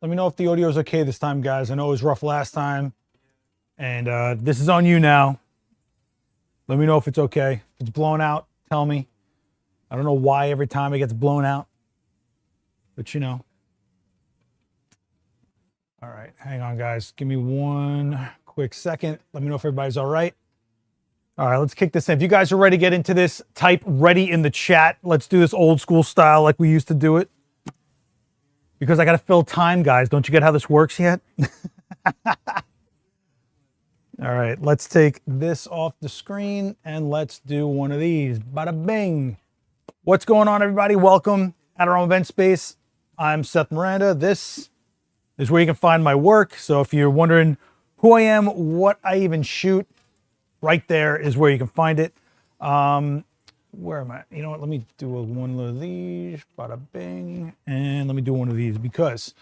Let me know if the audio is okay this time, guys. I know it was rough last time. And this is on you now. Let me know if it's okay. If it's blown out, tell me. I don't know why every time it gets blown out. But you know. All right, hang on, guys. Give me one quick second. Let me know if everybody's all right. All right, let's kick this in. If you guys are ready to get into this, type ready in the chat. Let's do this old school style like we used to do it. Because I got to fill time, guys. Don't you get how this works yet? All right, let's take this off the screen and let's do one of these. Bada bing. What's going on, everybody? Welcome. Adorama Event Space. I'm Seth Miranda. This is where you can find my work. So if you're wondering who I am, what I even shoot, right there is where you can find it. Where am I? You know what? Let me do one of these. Bada bing. And let me do one of these because...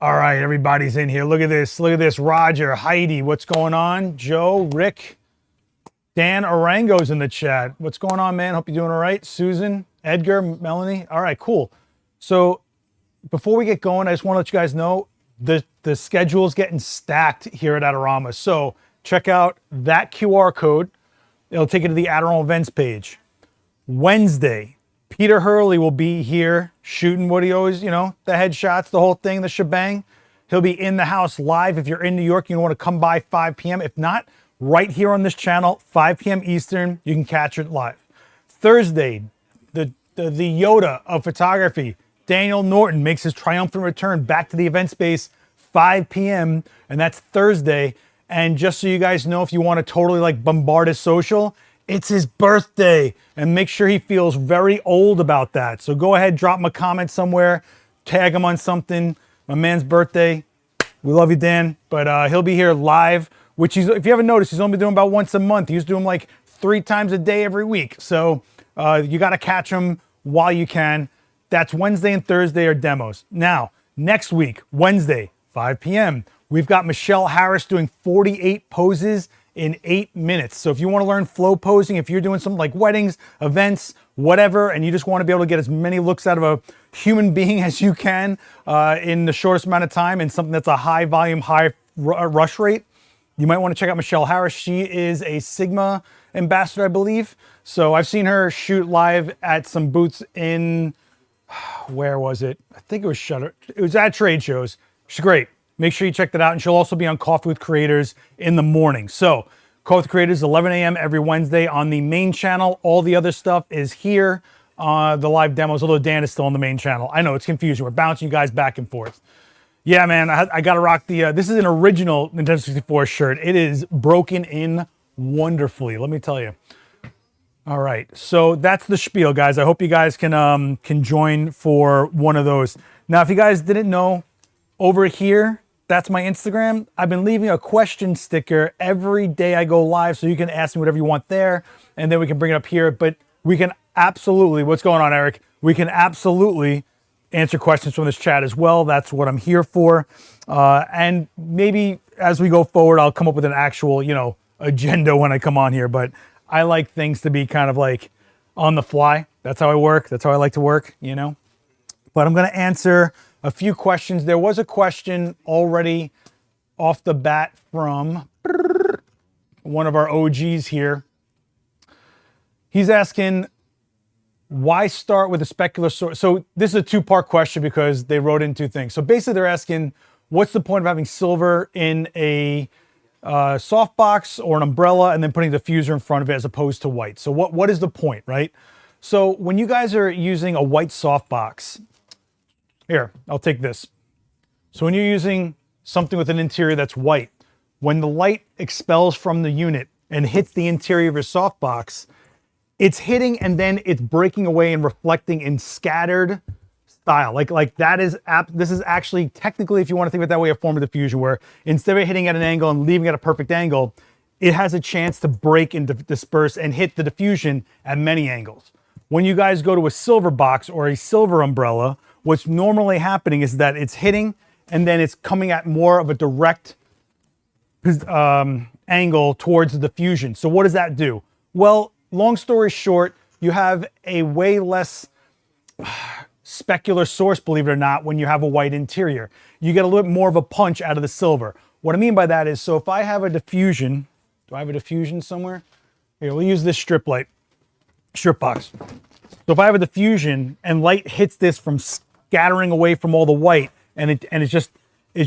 All right, everybody's in here. Look at this. Look at this. Roger, Heidi, what's going on? Joe, Rick, Dan Arango's in the chat. What's going on, man? Hope you're doing all right. Susan, Edgar, Melanie. All right, cool. So before we get going, I just want to let you guys know the schedule's getting stacked here at Adorama. So check out that QR code. It'll take you to the Adorama events page. Wednesday, Peter Hurley will be here shooting what he always, you know, the headshots, the whole thing, the shebang. He'll be in the house live. If you're in New York, you want to come by 5 p.m. If not, right here on this channel, 5 p.m. Eastern, you can catch it live. Thursday, the Yoda of photography, Daniel Norton, makes his triumphant return back to the event space, 5 p.m., and that's Thursday. And just so you guys know, if you want to totally like bombard his social, it's his birthday, and make sure he feels very old about that. So go ahead, drop him a comment somewhere, tag him on something. My man's birthday. We love you, Dan. But he'll be here live, which he's, if you haven't noticed, he's only doing about once a month. He's doing like 3 times a day every week. So you got to catch him while you can. That's Wednesday and Thursday are demos. Now, next week, Wednesday, 5 p.m., we've got Michelle Harris doing 48 poses in 8 minutes. So if you want to learn flow posing, if you're doing something like weddings, events, whatever, and you just want to be able to get as many looks out of a human being as you can in the shortest amount of time and something that's a high volume, high rush rate, you might want to check out Michelle Harris. She is a Sigma ambassador, I believe. So I've seen her shoot live at some booths in, where was it? I think it was Shutter. It was at trade shows. She's great. Make sure you check that out. And she'll also be on Coffee with Creators in the morning. So Coffee with Creators, 11 a.m. every Wednesday on the main channel. All the other stuff is here. The live demos, although Dan is still on the main channel. I know it's confusing. We're bouncing you guys back and forth. Yeah, man, I got to rock the, this is an original Nintendo 64 shirt. It is broken in wonderfully, let me tell you. All right, so that's the spiel, guys. I hope you guys can join for one of those. Now, if you guys didn't know, over here, that's my Instagram. I've been leaving a question sticker every day I go live, so you can ask me whatever you want there, and then we can bring it up here. But we can absolutely, what's going on, Eric? We can absolutely answer questions from this chat as well. That's what I'm here for. And maybe as we go forward, I'll come up with an actual, you know, agenda when I come on here. But I like things to be kind of like on the fly. That's how I work. That's how I like to work, you know. But I'm going to answer a few questions. There was a question already off the bat from one of our OGs here. He's asking, why start with a specular source? So this is a 2-part question because they wrote in 2 things. So basically they're asking, what's the point of having silver in a softbox or an umbrella and then putting the diffuser in front of it as opposed to white? So what is the point, right? So when you guys are using a white softbox, here, I'll take this. So when you're using something with an interior that's white, when the light expels from the unit and hits the interior of your softbox, it's hitting and then it's breaking away and reflecting in scattered style. Like that is, this is actually technically, if you want to think of it that way, a form of diffusion where instead of hitting at an angle and leaving at a perfect angle, it has a chance to break and disperse and hit the diffusion at many angles. When you guys go to a silver box or a silver umbrella, what's normally happening is that it's hitting and then it's coming at more of a direct angle towards the diffusion. So what does that do? Well, long story short, you have a way less specular source, believe it or not, when you have a white interior. You get a little bit more of a punch out of the silver. What I mean by that is, so if I have a diffusion, do I have a diffusion somewhere? Here, we'll use this strip box. So if I have a diffusion and light hits this from scattering away from all the white, and it's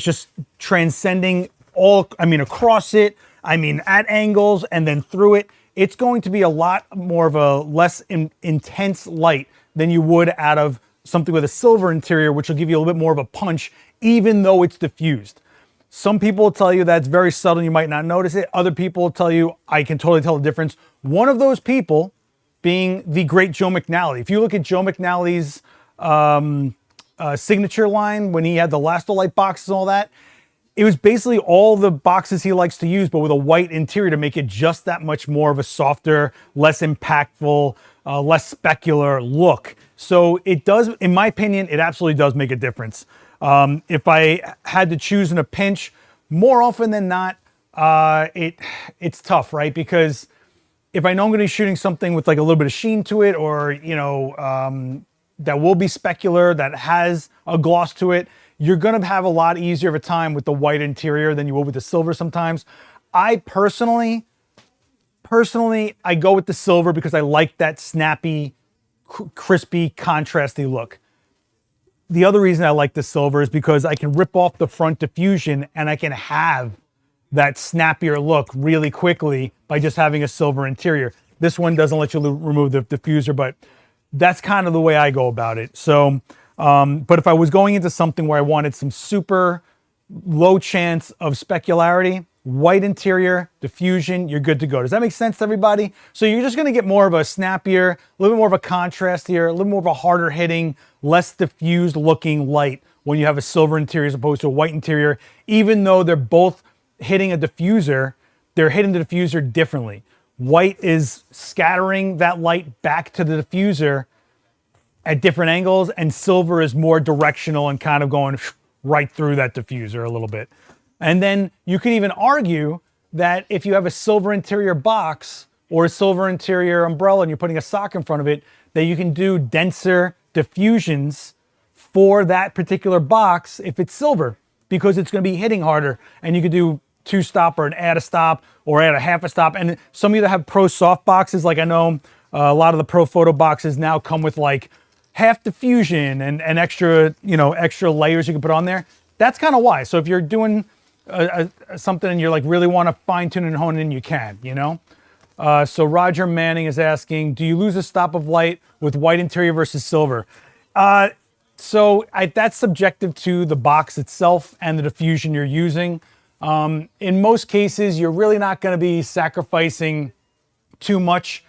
just transcending across it, at angles and then through it, it's going to be a lot more of a less intense light than you would out of something with a silver interior, which will give you a little bit more of a punch, even though it's diffused. Some people will tell you that's very subtle, you might not notice it. Other people will tell you, I can totally tell the difference. One of those people being the great Joe McNally. If you look at Joe McNally's signature line, when he had the Lastolite boxes and all that, it was basically all the boxes he likes to use, but with a white interior to make it just that much more of a softer, less impactful, less specular look. So it does, in my opinion, it absolutely does make a difference. If I had to choose in a pinch, more often than not, it's tough, right? Because if I know I'm going to be shooting something with like a little bit of sheen to it, or, that will be specular, that has a gloss to it, you're going to have a lot easier of a time with the white interior than you will with the silver sometimes. I personally, I go with the silver because I like that snappy, crispy, contrasty look. The other reason I like the silver is because I can rip off the front diffusion and I can have that snappier look really quickly by just having a silver interior. This one doesn't let you remove the diffuser, but that's kind of the way I go about it. So, but if I was going into something where I wanted some super low chance of specularity, white interior, diffusion, you're good to go. Does that make sense to everybody? So you're just gonna get more of a snappier, a little bit more of a contrast here, a little more of a harder hitting, less diffused looking light when you have a silver interior as opposed to a white interior. Even though they're both hitting a diffuser, they're hitting the diffuser differently. White is scattering that light back to the diffuser at different angles, and silver is more directional and kind of going right through that diffuser a little bit. And then you could even argue that if you have a silver interior box or a silver interior umbrella and you're putting a sock in front of it, that you can do denser diffusions for that particular box if it's silver, because it's going to be hitting harder, and you could do 2-stop or an add a stop or add a half a stop. And some of you that have pro soft boxes, like I know a lot of the pro photo boxes now come with like half diffusion and extra, extra layers you can put on there. That's kind of why. So if you're doing something and you're like really want to fine tune and hone in, you can, So Roger Manning is asking, do you lose a stop of light with white interior versus silver? So that's subjective to the box itself and the diffusion you're using. In most cases, you're really not going to be sacrificing too much.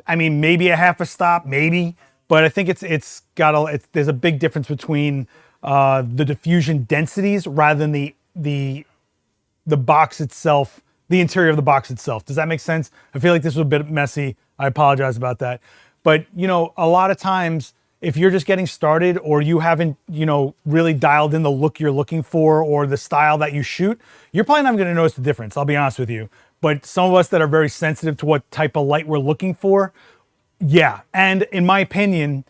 I mean, maybe a half a stop, maybe, but I think there's a big difference between the diffusion densities rather than the box itself, the interior of the box itself. Does that make sense? I feel like this was a bit messy. I apologize about that. But, a lot of times, if you're just getting started or you haven't, really dialed in the look you're looking for or the style that you shoot, you're probably not going to notice the difference, I'll be honest with you. But some of us that are very sensitive to what type of light we're looking for, yeah. And in my opinion,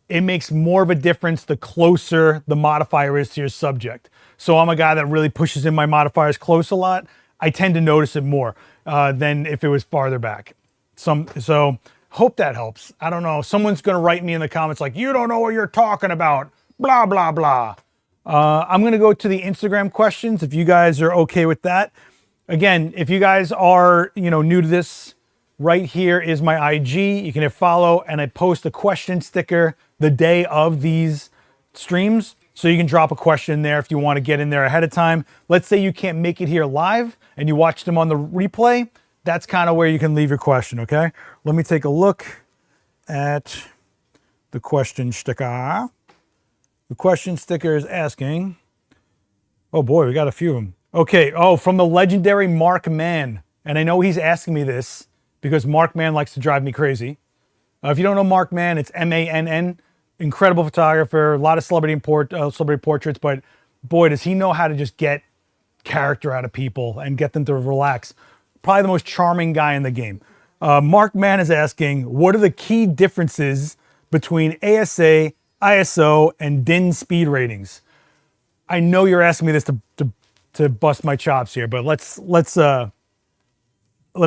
it makes more of a difference the closer the modifier is to your subject. So I'm a guy that really pushes in my modifiers close a lot. I tend to notice it more than if it was farther back. So hope that helps. I don't know. Someone's going to write me in the comments like, you don't know what you're talking about. Blah, blah, blah. I'm going to go to the Instagram questions if you guys are okay with that. Again, if you guys are, new to this, right here is my IG. You can hit follow, and I post a question sticker the day of these streams. So you can drop a question there if you want to get in there ahead of time. Let's say you can't make it here live and you watch them on the replay. That's kind of where you can leave your question, okay? Let me take a look at the question sticker. The question sticker is asking, oh boy, we got a few of them. Okay, from the legendary Mark Mann. And I know he's asking me this because Mark Mann likes to drive me crazy. If you don't know Mark Mann, it's M-A-N-N. Incredible photographer, a lot of celebrity portraits, but boy, does he know how to just get character out of people and get them to relax. Probably the most charming guy in the game. Mark Mann is asking, what are the key differences between ASA ISO, and DIN speed ratings. I know you're asking me this to bust my chops here, but let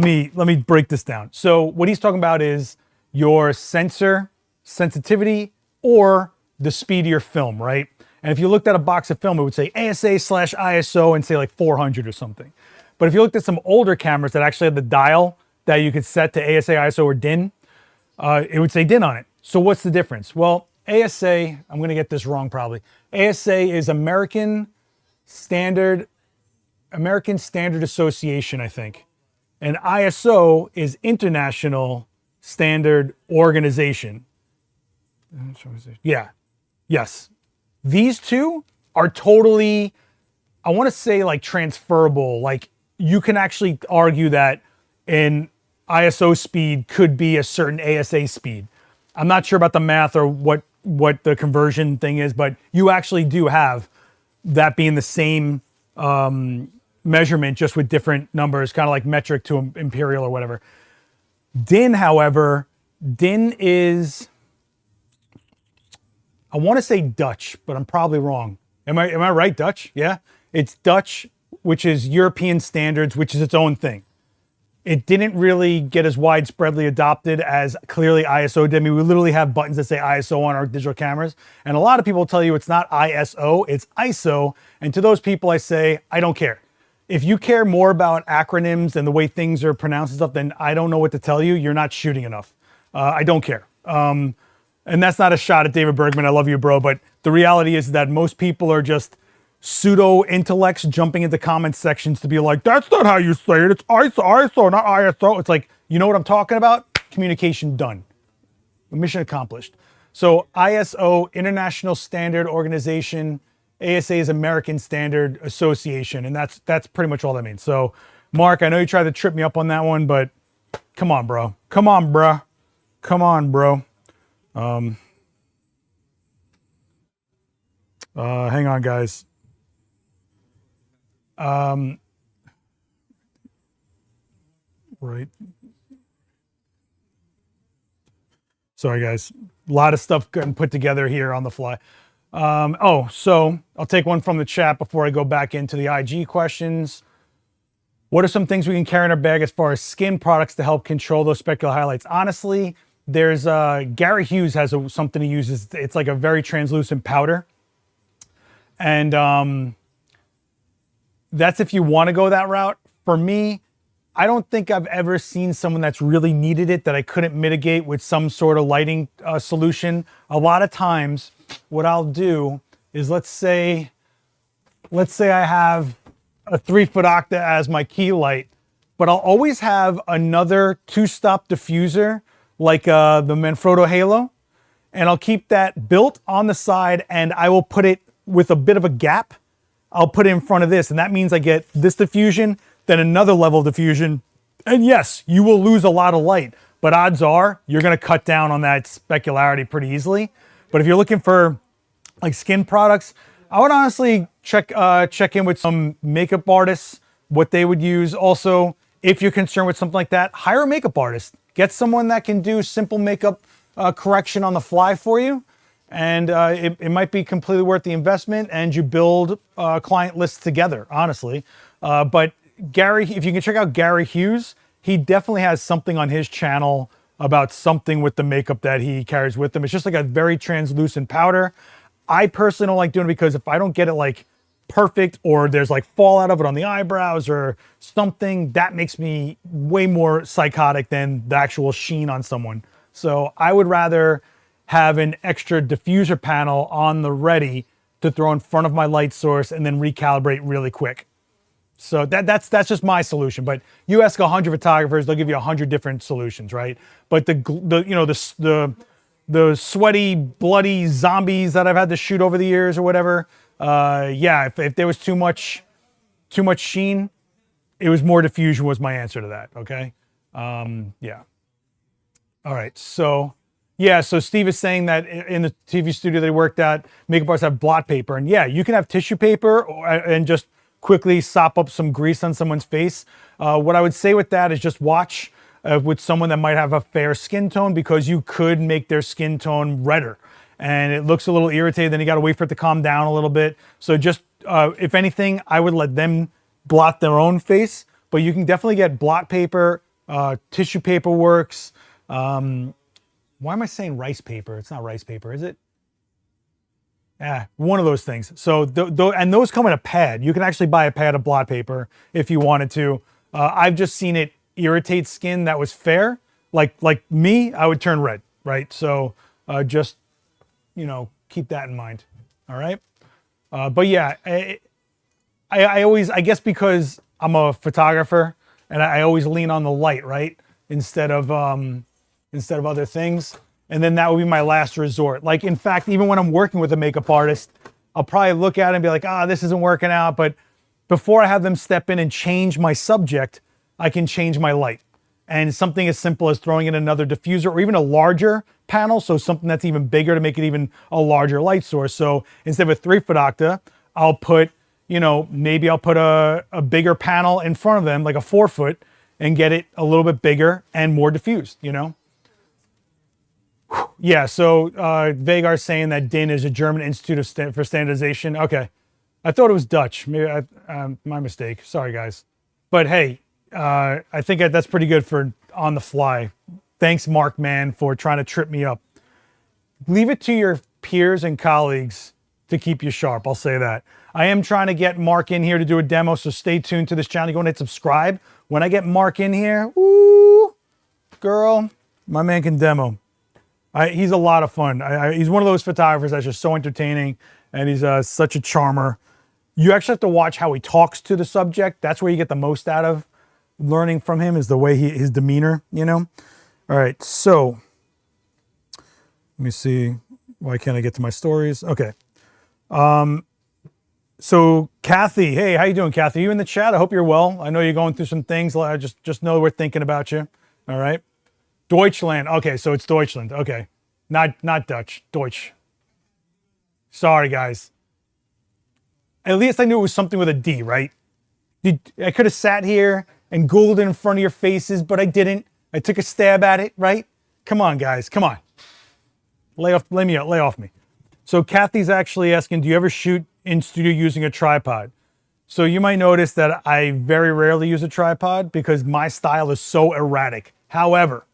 me break this down. So what he's talking about is your sensor sensitivity or the speed of your film, right? And if you looked at a box of film, it would say ASA/ISO and say like 400 or something. But if you looked at some older cameras that actually had the dial that you could set to ASA, ISO, or DIN, it would say DIN on it. So what's the difference? Well, ASA, I'm going to get this wrong probably. ASA is American Standard Association, I think. And ISO is International Standard Organization. Yeah. Yes. These two are totally, I want to say like transferable. Like you can actually argue that an ISO speed could be a certain ASA speed. I'm not sure about the math or what the conversion thing is, but you actually do have that being the same measurement, just with different numbers, kind of like metric to imperial or whatever. DIN, however, DIN is, I want to say Dutch, but I'm probably wrong. Am I right? Dutch? Yeah. It's Dutch, which is European standards, which is its own thing. It didn't really get as widespreadly adopted as clearly ISO did. I mean, we literally have buttons that say ISO on our digital cameras. And a lot of people tell you it's not ISO, it's ISO. And to those people, I say, I don't care. If you care more about acronyms and the way things are pronounced and stuff, then I don't know what to tell you. You're not shooting enough. I don't care. And that's not a shot at David Bergman. I love you, bro. But the reality is that most people are just pseudo intellects jumping into comment sections to be like, that's not how you say it. It's ISO, not ISO. It's like, you know what I'm talking about? Communication done. Mission accomplished. So ISO, International Standard Organization, ASA is American Standard Association. And that's pretty much all that means. So Mark, I know you tried to trip me up on that one, but come on, bro. Come on, bro. Come on, bro. Hang on, guys. Right. Sorry, guys. A lot of stuff getting put together here on the fly. So I'll take one from the chat before I go back into the IG questions. What are some things we can carry in our bag as far as skin products to help control those specular highlights? Honestly, there's Gary Hughes has something he uses. It's like a very translucent powder. And that's if you want to go that route. For me, I don't think I've ever seen someone that's really needed it that I couldn't mitigate with some sort of lighting solution. A lot of times what I'll do is let's say I have a 3-foot octa as my key light, but I'll always have another 2-stop diffuser like the Manfrotto Halo, and I'll keep that built on the side, and I will put it with a bit of a gap. I'll put it in front of this, and that means I get this diffusion, then another level of diffusion. And yes, you will lose a lot of light, but odds are you're going to cut down on that specularity pretty easily. But if you're looking for like skin products, I would honestly check in with some makeup artists, what they would use. Also, if you're concerned with something like that, hire a makeup artist. Get someone that can do simple makeup correction on the fly for you. And it might be completely worth the investment, and you build client lists together, honestly. But Gary, if you can check out Gary Hughes, he definitely has something on his channel about something with the makeup that he carries with him. It's just like a very translucent powder. I personally don't like doing it because if I don't get it like perfect, or there's like fallout of it on the eyebrows or something, that makes me way more psychotic than the actual sheen on someone. So I would rather have an extra diffuser panel on the ready to throw in front of my light source and then recalibrate really quick. So that's just my solution. But you ask 100 photographers, they'll give you 100 different solutions, right? But the sweaty, bloody zombies that I've had to shoot over the years or whatever, yeah, if there was too much sheen, it was more diffusion was my answer to that. Okay, yeah. All right, so. Yeah, so Steve is saying that in the TV studio they worked at, makeup artists have blot paper. And yeah, you can have tissue paper and just quickly sop up some grease on someone's face. What I would say with that is just watch with someone that might have a fair skin tone, because you could make their skin tone redder. and it looks a little irritated. Then you got to wait for it to calm down a little bit. So just, if anything, I would let them blot their own face, but you can definitely get blot paper, tissue paper works. Why am I saying rice paper? It's not rice paper, is it? Yeah, one of those things. So, and those come in a pad. You can actually buy a pad of blot paper if you wanted to. I've just seen it irritate skin that was fair. Like me, I would turn red, right? So just, you know, keep that in mind. All right. But yeah, I always, I guess because I'm a photographer and I always lean on the light, right? Instead of other things. And then that would be my last resort. Like, in fact, even when I'm working with a makeup artist, I'll probably look at it and be like, this isn't working out. But before I have them step in and change my subject, I can change my light. And something as simple as throwing in another diffuser or even a larger panel, so something that's even bigger to make it even a larger light source. So instead of a 3-foot octa, I'll put, you know, maybe I'll put a bigger panel in front of them, like a 4-foot, and get it a little bit bigger and more diffused, you know? Yeah, so Vagar's saying that DIN is a German Institute for Standardization. Okay, I thought it was Dutch. Maybe my mistake. Sorry, guys. But hey, I think that's pretty good for on the fly. Thanks, Mark, man, for trying to trip me up. Leave it to your peers and colleagues to keep you sharp. I'll say that. I am trying to get Mark in here to do a demo, so stay tuned to this channel. Go and hit subscribe. When I get Mark in here, woo, girl, my man can demo. He's a lot of fun. He's one of those photographers that's just so entertaining, and he's such a charmer. You actually have to watch how he talks to the subject. That's where you get the most out of learning from him, is the way his demeanor, you know? All right, so let me see. Why can't I get to my stories? Okay. So Kathy, hey, how you doing, Kathy? You in the chat? I hope you're well. I know you're going through some things. I just know we're thinking about you. All right. Deutschland. Okay, so it's Deutschland. Okay. Not Dutch. Deutsch. Sorry, guys. At least I knew it was something with a D, right? I could have sat here and Googled it in front of your faces, but I didn't. I took a stab at it, right? Come on, guys. Come on. Lay off me. So Kathy's actually asking, do you ever shoot in studio using a tripod? So you might notice that I very rarely use a tripod because my style is so erratic. However,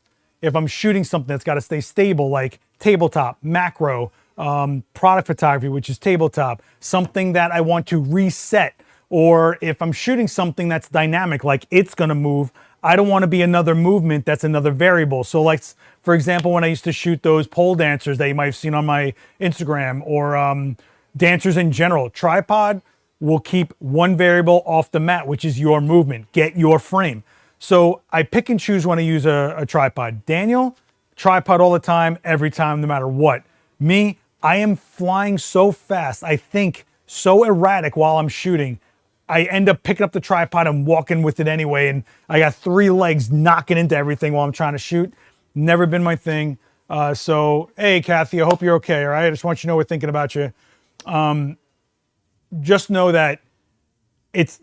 if I'm shooting something that's got to stay stable, like tabletop, macro, product photography, which is tabletop, something that I want to reset, or if I'm shooting something that's dynamic, like it's going to move, I don't want to be another movement that's another variable. So like, for example, when I used to shoot those pole dancers that you might have seen on my Instagram, or dancers in general, tripod will keep one variable off the mat, which is your movement, get your frame. So I pick and choose when I use a tripod. Daniel, tripod all the time, every time, no matter what. Me, I am flying so fast, I think so erratic while I'm shooting, I end up picking up the tripod and walking with it anyway, and I got 3 legs knocking into everything while I'm trying to shoot. Never been my thing. So, hey, Kathy, I hope you're okay, all right? I just want you to know we're thinking about you. Just know that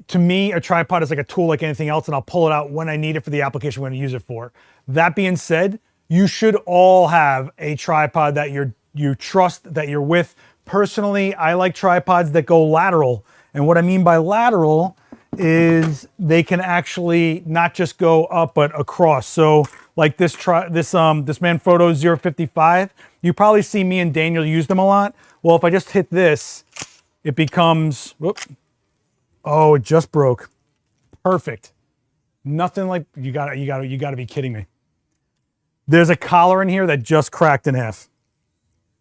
to me, a tripod is like a tool like anything else, and I'll pull it out when I need it for the application I'm going to use it for. That being said, you should all have a tripod that you trust, that you're with. Personally, I like tripods that go lateral. And what I mean by lateral is they can actually not just go up, but across. So like this Manfrotto 055, you probably see me and Daniel use them a lot. Well, if I just hit this, it becomes, whoops. Oh, it just broke. Perfect. Nothing like, you gotta be kidding me. There's a collar in here that just cracked in half.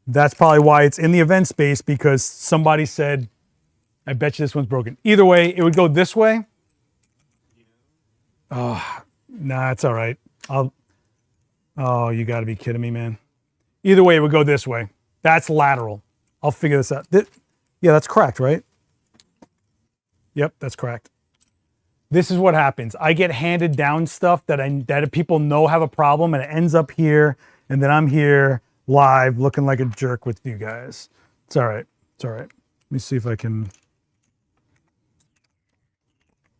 That's probably why it's in the event space, because somebody said, I bet you this one's broken. Either way, it would go this way. Oh, nah, it's all right. Oh, you gotta be kidding me, man. Either way, it would go this way. That's lateral. I'll figure this out. Yeah, that's cracked, right? Yep, that's cracked. This is what happens. I get handed down stuff that people know have a problem, and it ends up here, and then I'm here live looking like a jerk with you guys. It's all right. It's all right. Let me see if I can.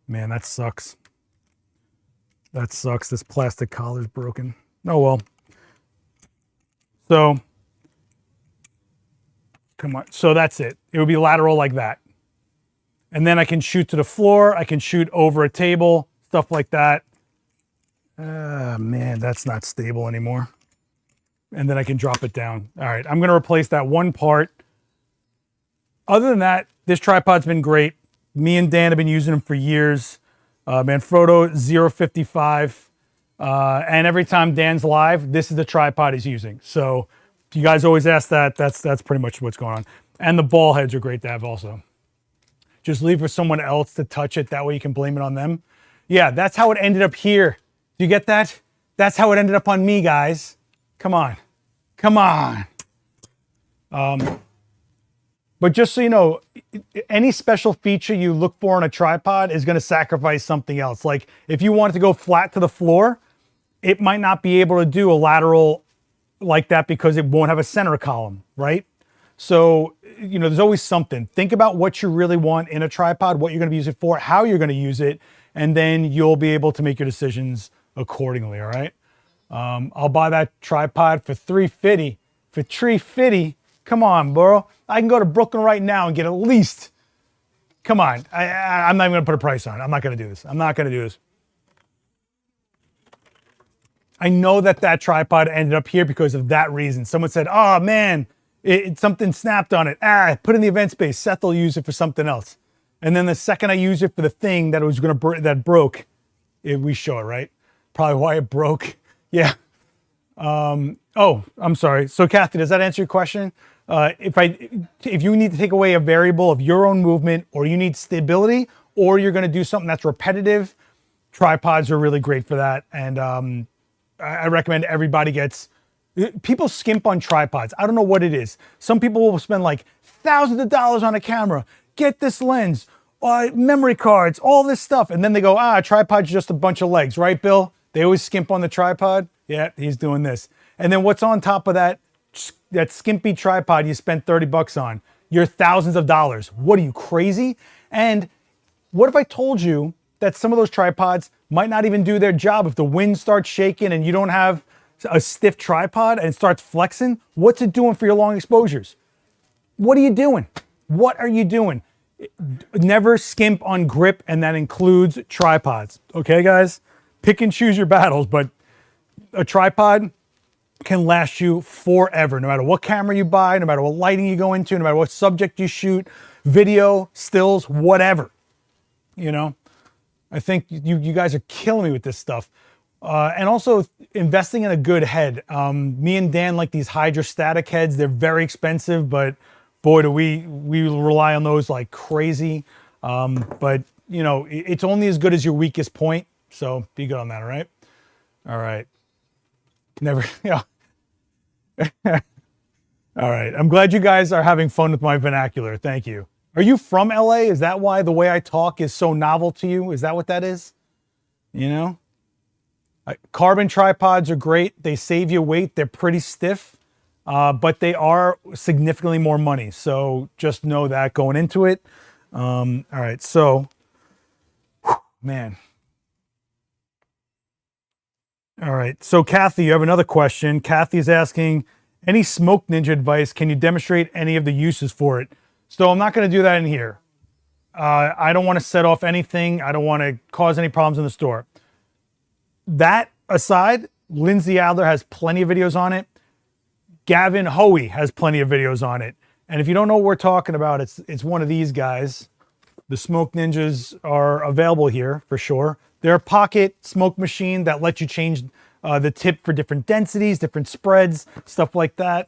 Man, that sucks. That sucks. This plastic collar's broken. Oh well. So come on. So that's it. It would be lateral like that. And then I can shoot to the floor. I can shoot over a table, stuff like that. Man, that's not stable anymore. And then I can drop it down. All right, I'm gonna replace that one part. Other than that, this tripod's been great. Me and Dan have been using them for years. Manfrotto 055. And every time Dan's live, this is the tripod he's using. So you guys always ask that. That's pretty much what's going on. And the ball heads are great to have also. Just leave for someone else to touch it. That way you can blame it on them. Yeah, that's how it ended up here. Do you get that? That's how it ended up on me, guys. Come on. Come on. But just so you know, any special feature you look for on a tripod is going to sacrifice something else. Like if you want it to go flat to the floor, it might not be able to do a lateral like that because it won't have a center column, right? So, you know, there's always something. Think about what you really want in a tripod, what you're going to use it for, how you're going to use it, and then you'll be able to make your decisions accordingly, all right? I'll buy that tripod for $350. For $350, come on, bro. I can go to Brooklyn right now and get at least, come on. I'm not even going to put a price on it. I'm not going to do this. I'm not going to do this. I know that tripod ended up here because of that reason. Someone said, oh man, something snapped on it. Put it in the event space. Seth will use it for something else. And then the second I use it for the thing that was going to that broke, we show it, right? Probably why it broke. Yeah. Oh, I'm sorry. So Kathy, does that answer your question? If you need to take away a variable of your own movement, or you need stability, or you're going to do something that's repetitive, tripods are really great for that. And I recommend everybody gets. People skimp on tripods. I don't know what it is. Some people will spend like thousands of dollars on a camera, get this lens, memory cards, all this stuff, and then they go, tripod's just a bunch of legs, right, Bill? They always skimp on the tripod. Yeah, he's doing this. And then what's on top of that skimpy tripod you spent $30 on? You're thousands of dollars. What are you, crazy? And what if I told you that some of those tripods might not even do their job? If the wind starts shaking and you don't have a stiff tripod and it starts flexing, what's it doing for your long exposures? What are you doing? What are you doing? Never skimp on grip, and that includes tripods. Okay, guys? Pick and choose your battles, but a tripod can last you forever, no matter what camera you buy, no matter what lighting you go into, no matter what subject you shoot, video, stills, whatever. You know, I think you guys are killing me with this stuff. And also investing in a good head. Me and Dan like these hydrostatic heads. They're very expensive, but boy, do we rely on those like crazy. But you know, it's only as good as your weakest point. So be good on that, all right? All right. Never, yeah. All right. I'm glad you guys are having fun with my vernacular. Thank you. Are you from LA? Is that why the way I talk is so novel to you? Is that what that is? You know? Carbon tripods are great. They save you weight. They're pretty stiff, but they are significantly more money. So just know that going into it. All right. So, man. All right. So Kathy, you have another question. Kathy is asking, any Smoke Ninja advice? Can you demonstrate any of the uses for it? So I'm not going to do that in here. I don't want to set off anything. I don't want to cause any problems in the store. That aside, Lindsay Adler has plenty of videos on it. Gavin Hoey has plenty of videos on it. And if you don't know what we're talking about, it's one of these guys. The Smoke Ninjas are available here for sure. They're a pocket smoke machine that lets you change the tip for different densities, different spreads, stuff like that.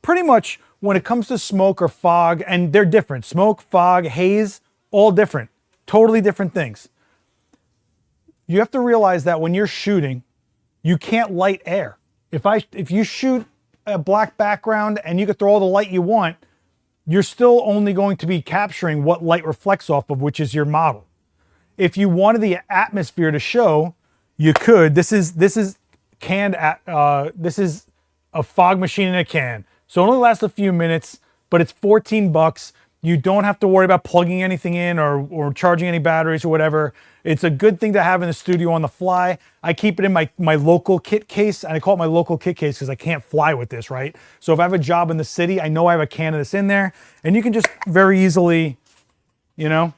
Pretty much when it comes to smoke or fog, and they're different. Smoke, fog, haze, all different. Totally different things. You have to realize that when you're shooting, you can't light air. If you shoot a black background and you can throw all the light you want, you're still only going to be capturing what light reflects off of, which is your model. If you wanted the atmosphere to show, you could. This is a fog machine in a can. So it only lasts a few minutes, but it's $14. You don't have to worry about plugging anything in or charging any batteries or whatever. It's a good thing to have in the studio on the fly. I keep it in my local kit case, and I call it my local kit case because I can't fly with this, right? So if I have a job in the city, I know I have a can of this in there, and you can just very easily, you know,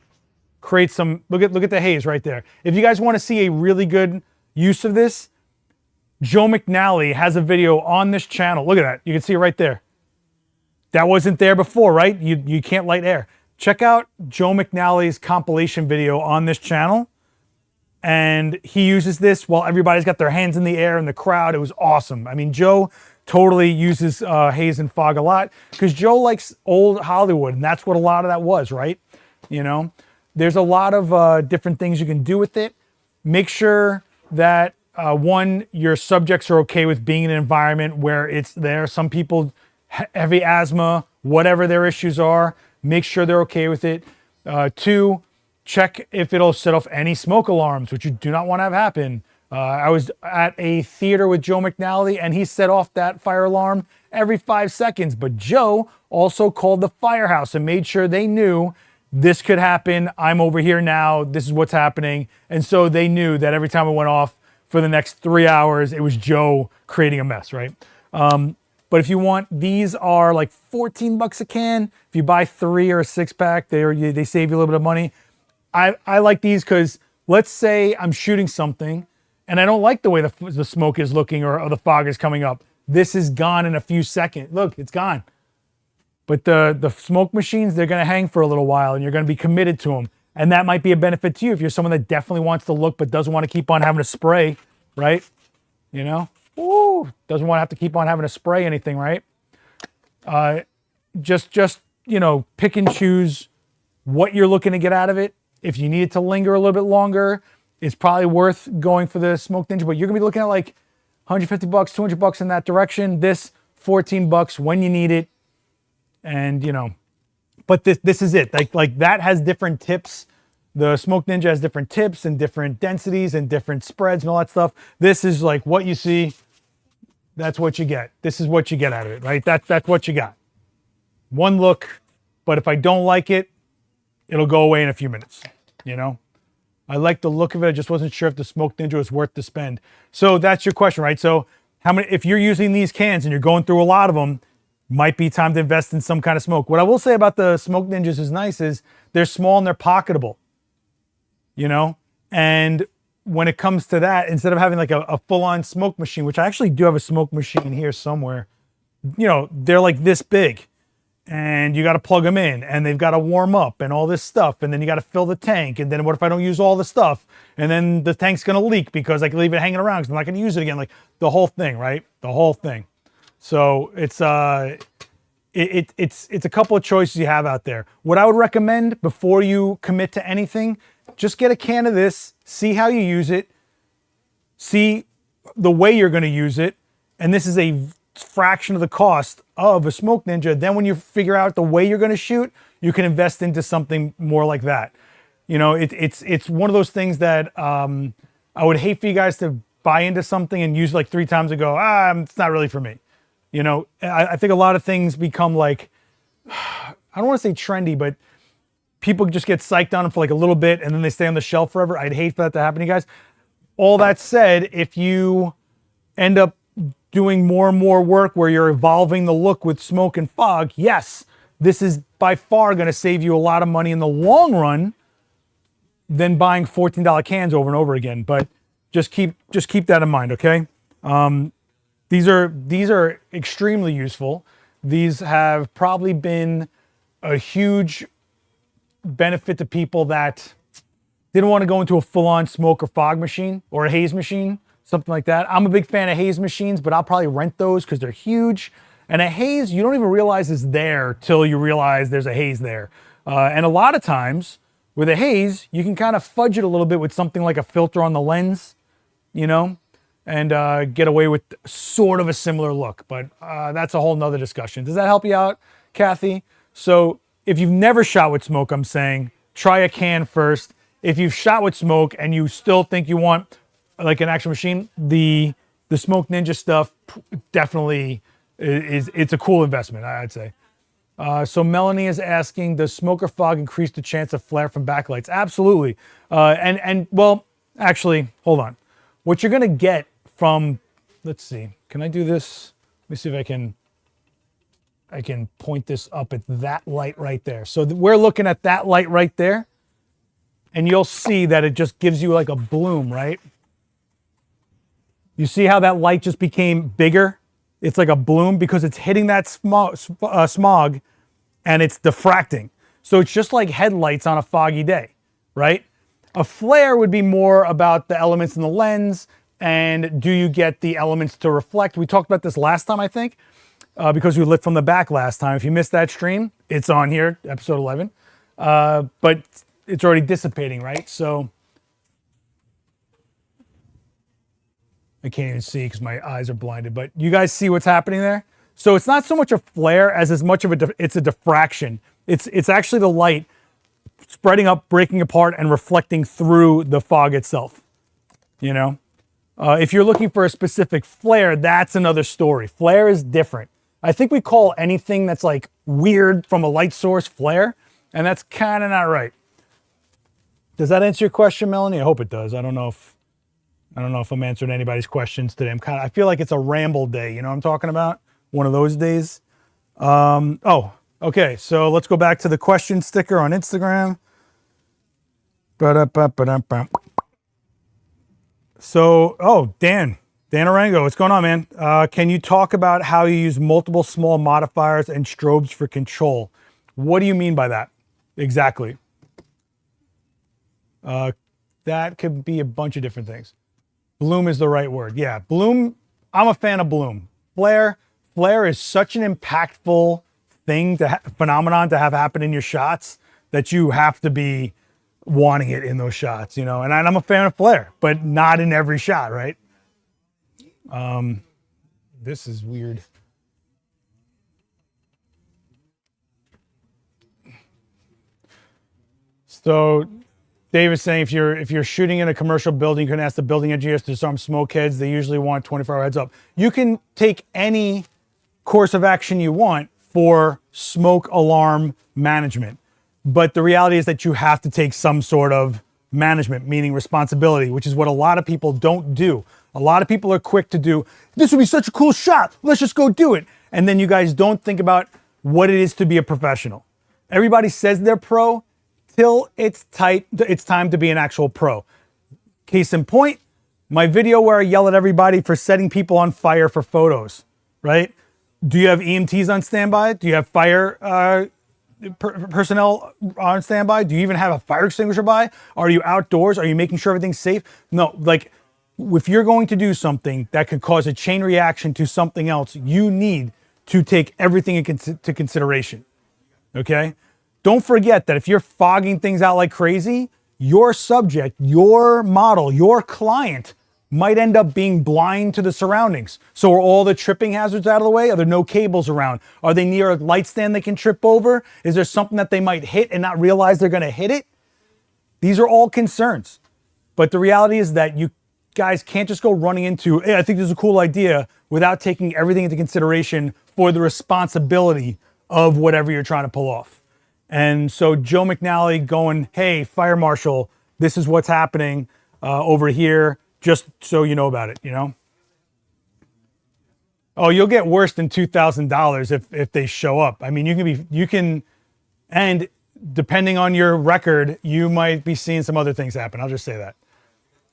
create some, look at the haze right there. If you guys want to see a really good use of this, Joe McNally has a video on this channel. Look at that. You can see it right there. That wasn't there before, right? You can't light air. Check out Joe McNally's compilation video on this channel. And he uses this while everybody's got their hands in the air in the crowd. It was awesome. I mean, Joe totally uses haze and fog a lot because Joe likes old Hollywood, and that's what a lot of that was, right? You know, there's a lot of different things you can do with it. Make sure that, one, your subjects are okay with being in an environment where it's there. Some people heavy asthma, whatever their issues are, make sure they're okay with it. Two, check if it'll set off any smoke alarms, which you do not want to have happen. I was at a theater with Joe McNally, and he set off that fire alarm every 5 seconds. But Joe also called the firehouse and made sure they knew this could happen. I'm over here now. This is what's happening. And so they knew that every time it went off for the next 3 hours, it was Joe creating a mess, right? But if you want, these are like 14 bucks a can. If you buy 3 or a 6-pack, they save you a little bit of money. I like these because let's say I'm shooting something and I don't like the way the smoke is looking or the fog is coming up. This is gone in a few seconds. Look, it's gone. But the smoke machines, they're going to hang for a little while and you're going to be committed to them. And that might be a benefit to you if you're someone that definitely wants to look but doesn't want to keep on having to spray, right? You know? Ooh, doesn't want to have to keep on having to spray anything, right? Just you know, pick and choose what you're looking to get out of it. If you need it to linger a little bit longer, it's probably worth going for the Smoke Ninja, but you're gonna be looking at like 150 bucks, 200 bucks in that direction. This 14 bucks when you need it. And you know, but this is it. Like that has different tips. The Smoke Ninja has different tips and different densities and different spreads and all that stuff. This is like what you see. That's what you get. This is what you get out of it, right? That's what you got. One look, but if I don't like it, it'll go away in a few minutes, you know? I like the look of it. I just wasn't sure if the Smoke Ninja was worth the spend. So that's your question, right? So how many, if you're using these cans and you're going through a lot of them, might be time to invest in some kind of smoke. What I will say about the Smoke Ninjas is nice is they're small and they're pocketable, you know? And when it comes to that, instead of having like a full-on smoke machine, which I actually do have a smoke machine here somewhere, you know, they're like this big and you got to plug them in and they've got to warm up and all this stuff. And then you got to fill the tank. And then what if I don't use all the stuff? And then the tank's going to leak because I can leave it hanging around because I'm not going to use it again. Like the whole thing, right? The whole thing. So it's a couple of choices you have out there. What I would recommend before you commit to anything, just get a can of this, see how you use it, see the way you're going to use it. And this is a fraction of the cost of a Smoke Ninja. Then when you figure out the way you're going to shoot, you can invest into something more like that. You know, it's one of those things that I would hate for you guys to buy into something and use it like 3 times and go, it's not really for me. You know, I think a lot of things become like, I don't want to say trendy, but people just get psyched on them for like a little bit and then they stay on the shelf forever. I'd hate for that to happen to you guys. All that said, if you end up doing more and more work where you're evolving the look with smoke and fog, yes, this is by far going to save you a lot of money in the long run than buying $14 cans over and over again. But just keep that in mind, okay? These are extremely useful. These have probably been a huge benefit to people that didn't want to go into a full-on smoke or fog machine or a haze machine, something like that. I'm a big fan of haze machines, but I'll probably rent those because they're huge. And a haze, you don't even realize is there till you realize there's a haze there. And a lot of times with a haze, you can kind of fudge it a little bit with something like a filter on the lens, you know, and get away with sort of a similar look. But that's a whole nother discussion. Does that help you out, Kathy? So if you've never shot with smoke, I'm saying try a can first. If you've shot with smoke and you still think you want like an actual machine, the Smoke Ninja stuff definitely it's a cool investment, I'd say. So Melanie is asking, does smoke or fog increase the chance of flare from backlights? Absolutely. And well, actually, hold on. What you're going to get from, let's see, can I do this? Let me see if I can point this up at that light right there. So we're looking at that light right there, and you'll see that it just gives you like a bloom, right? You see how that light just became bigger? It's like a bloom because it's hitting that smog and it's diffracting. So it's just like headlights on a foggy day, right? A flare would be more about the elements in the lens and do you get the elements to reflect? We talked about this last time, I think, because we lit from the back last time. If you missed that stream, it's on here, episode 11. But it's already dissipating, right? So I can't even see because my eyes are blinded, but you guys see what's happening there? So it's not so much a flare as much of it's a diffraction. It's actually the light spreading up, breaking apart, and reflecting through the fog itself, you know? If you're looking for a specific flare, that's another story. Flare is different. I think we call anything that's like weird from a light source flare, and that's kind of not right. Does that answer your question, Melanie? I hope it does. I don't know if I'm answering anybody's questions today. I feel like it's a ramble day. You know what I'm talking about? One of those days. Oh, okay. So let's go back to the question sticker on Instagram. So, oh, Dan Arango, what's going on, man? Can you talk about how you use multiple small modifiers and strobes for control? What do you mean by that? Exactly. That could be a bunch of different things. Bloom is the right word. Yeah, bloom. I'm a fan of bloom. Flare is such an impactful thing phenomenon to have happen in your shots that you have to be wanting it in those shots, you know. And I'm a fan of flare, but not in every shot, right? This is weird. So Dave is saying if you're shooting in a commercial building, you can ask the building engineers to disarm smoke heads. They usually want 24-hour heads up. You can take any course of action you want for smoke alarm management. But the reality is that you have to take some sort of management, meaning responsibility, which is what a lot of people don't do. A lot of people are quick to do, this would be such a cool shot, let's just go do it. And then you guys don't think about what it is to be a professional. Everybody says they're pro till it's time to be an actual pro. Case in point, my video where I yell at everybody for setting people on fire for photos, right? Do you have EMTs on standby? Do you have fire personnel on standby? Do you even have a fire extinguisher by? Are you outdoors? Are you making sure everything's safe? No, like if you're going to do something that could cause a chain reaction to something else, you need to take everything into consideration, okay? Don't forget that if you're fogging things out like crazy, your subject, your model, your client might end up being blind to the surroundings. So are all the tripping hazards out of the way? Are there no cables around? Are they near a light stand they can trip over? Is there something that they might hit and not realize they're gonna hit it? These are all concerns. But the reality is that you guys can't just go running into, hey, I think this is a cool idea, without taking everything into consideration for the responsibility of whatever you're trying to pull off. And so Joe McNally going, hey, fire marshal, this is what's happening over here, just so you know about it, you know? Oh, you'll get worse than $2,000 if they show up. I mean, and depending on your record, you might be seeing some other things happen. I'll just say that.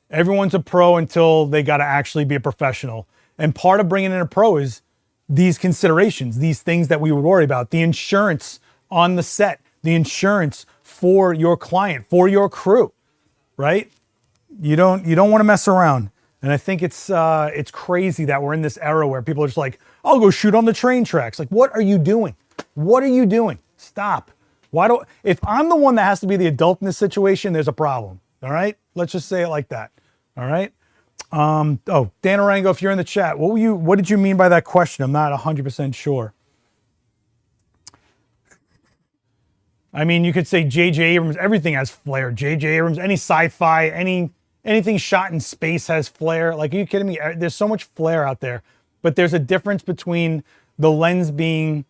Everyone's a pro until they got to actually be a professional. And part of bringing in a pro is these considerations, these things that we would worry about, the insurance on the set, the insurance for your client, for your crew, right? You don't want to mess around. And I think it's crazy that we're in this era where people are just like, I'll go shoot on the train tracks. Like, what are you doing? What are you doing? Stop. If I'm the one that has to be the adult in this situation, there's a problem. All right? Let's just say it like that. All right? Dan Arango, if you're in the chat, what did you mean by that question? I'm not 100% sure. I mean, you could say J.J. Abrams, everything has flare. J.J. Abrams, any sci-fi, anything shot in space has flare. Like, are you kidding me? There's so much flare out there. But there's a difference between the lens being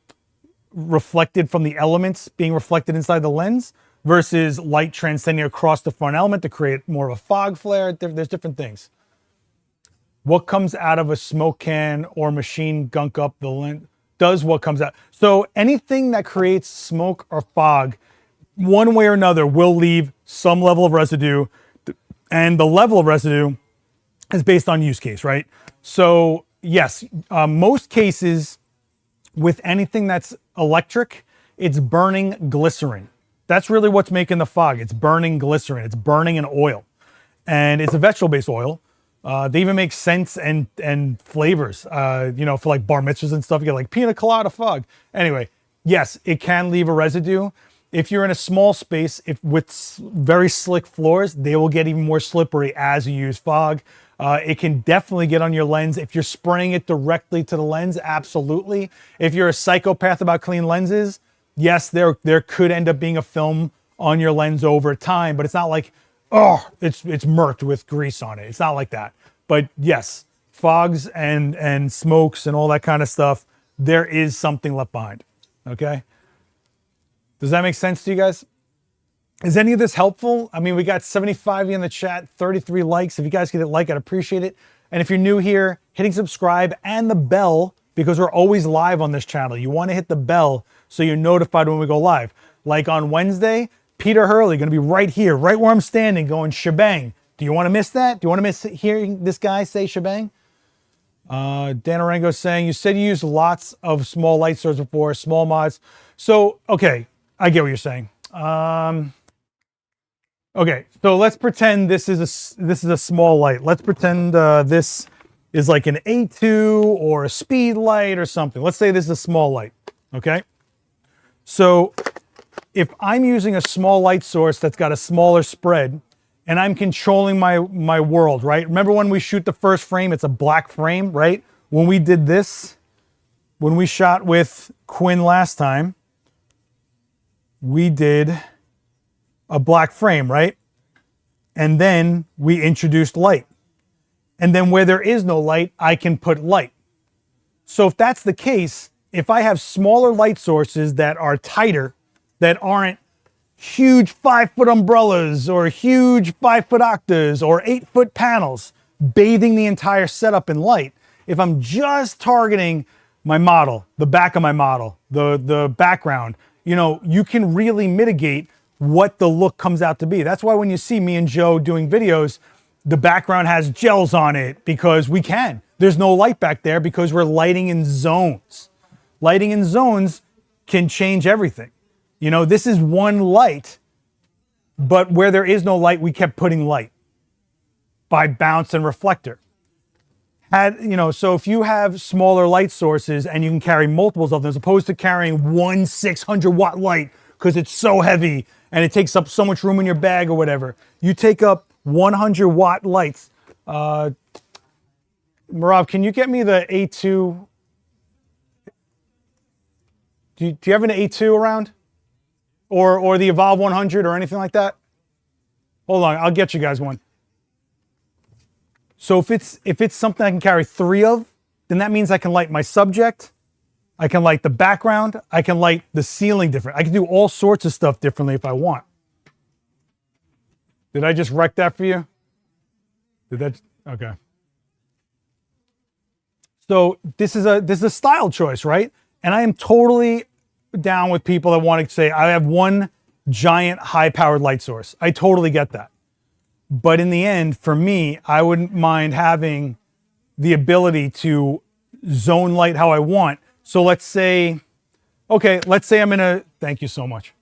reflected from the elements being reflected inside the lens versus light transcending across the front element to create more of a fog flare. There's different things. What comes out of a smoke can or machine gunk up the lens? Does what comes out. So anything that creates smoke or fog, one way or another, will leave some level of residue. And the level of residue is based on use case, right? So yes, most cases with anything that's electric, it's burning glycerin. That's really what's making the fog. It's burning glycerin. It's burning an oil. And it's a vegetable-based oil. They even make scents and flavors, you know, for like bar mitzvahs and stuff. You get like pina colada fog. Anyway, yes, it can leave a residue. If you're in a small space, if with very slick floors, they will get even more slippery as you use fog. It can definitely get on your lens. If you're spraying it directly to the lens, absolutely. If you're a psychopath about clean lenses, yes, there could end up being a film on your lens over time, but it's not like, oh, it's murked with grease on it. It's not like that. But yes, fogs and smokes and all that kind of stuff, there is something left behind, okay? Does that make sense to you guys? Is any of this helpful? I mean, we got 75 in the chat, 33 likes. If you guys could hit like, I'd appreciate it. And if you're new here, hitting subscribe and the bell, because we're always live on this channel. You want to hit the bell so you're notified when we go live. Like on Wednesday, Peter Hurley going to be right here, right where I'm standing, going shebang. Do you want to miss that? Do you want to miss hearing this guy say shebang? Dan Orengo saying, you said you used lots of small light sources before, small mods. So, okay, I get what you're saying. Okay, so let's pretend this is a small light. Let's pretend this is like an A2 or a speed light or something. Let's say this is a small light, okay? So if I'm using a small light source that's got a smaller spread and I'm controlling my world, right? Remember when we shoot the first frame, it's a black frame, right? When we did this, when we shot with Quinn last time, we did a black frame, right? And then we introduced light. And then where there is no light, I can put light. So if that's the case, if I have smaller light sources that are tighter, that aren't huge 5-foot umbrellas or huge 5-foot octas or 8-foot panels bathing the entire setup in light, if I'm just targeting my model, the back of my model, the background, you know, you can really mitigate what the look comes out to be. That's why when you see me and Joe doing videos, the background has gels on it because we can. There's no light back there because we're lighting in zones. Lighting in zones can change everything. You know, this is one light, but where there is no light, we kept putting light by bounce and reflector. So if you have smaller light sources and you can carry multiples of them, as opposed to carrying one 600-watt light because it's so heavy and it takes up so much room in your bag or whatever, you take up 100-watt lights. Marav, can you get me the A2? Do you have an A2 around? Or the Evolve 100 or anything like that? Hold on, I'll get you guys one. So if it's something I can carry 3 of, then that means I can light my subject, I can light the background, I can light the ceiling different. I can do all sorts of stuff differently if I want. Did I just wreck that for you? Okay. So this is a style choice, right? And I am totally down with people that want to say, I have one giant high-powered light source. I totally get that. But in the end, for me, I wouldn't mind having the ability to zone light how I want. So let's say I'm in a, thank you so much.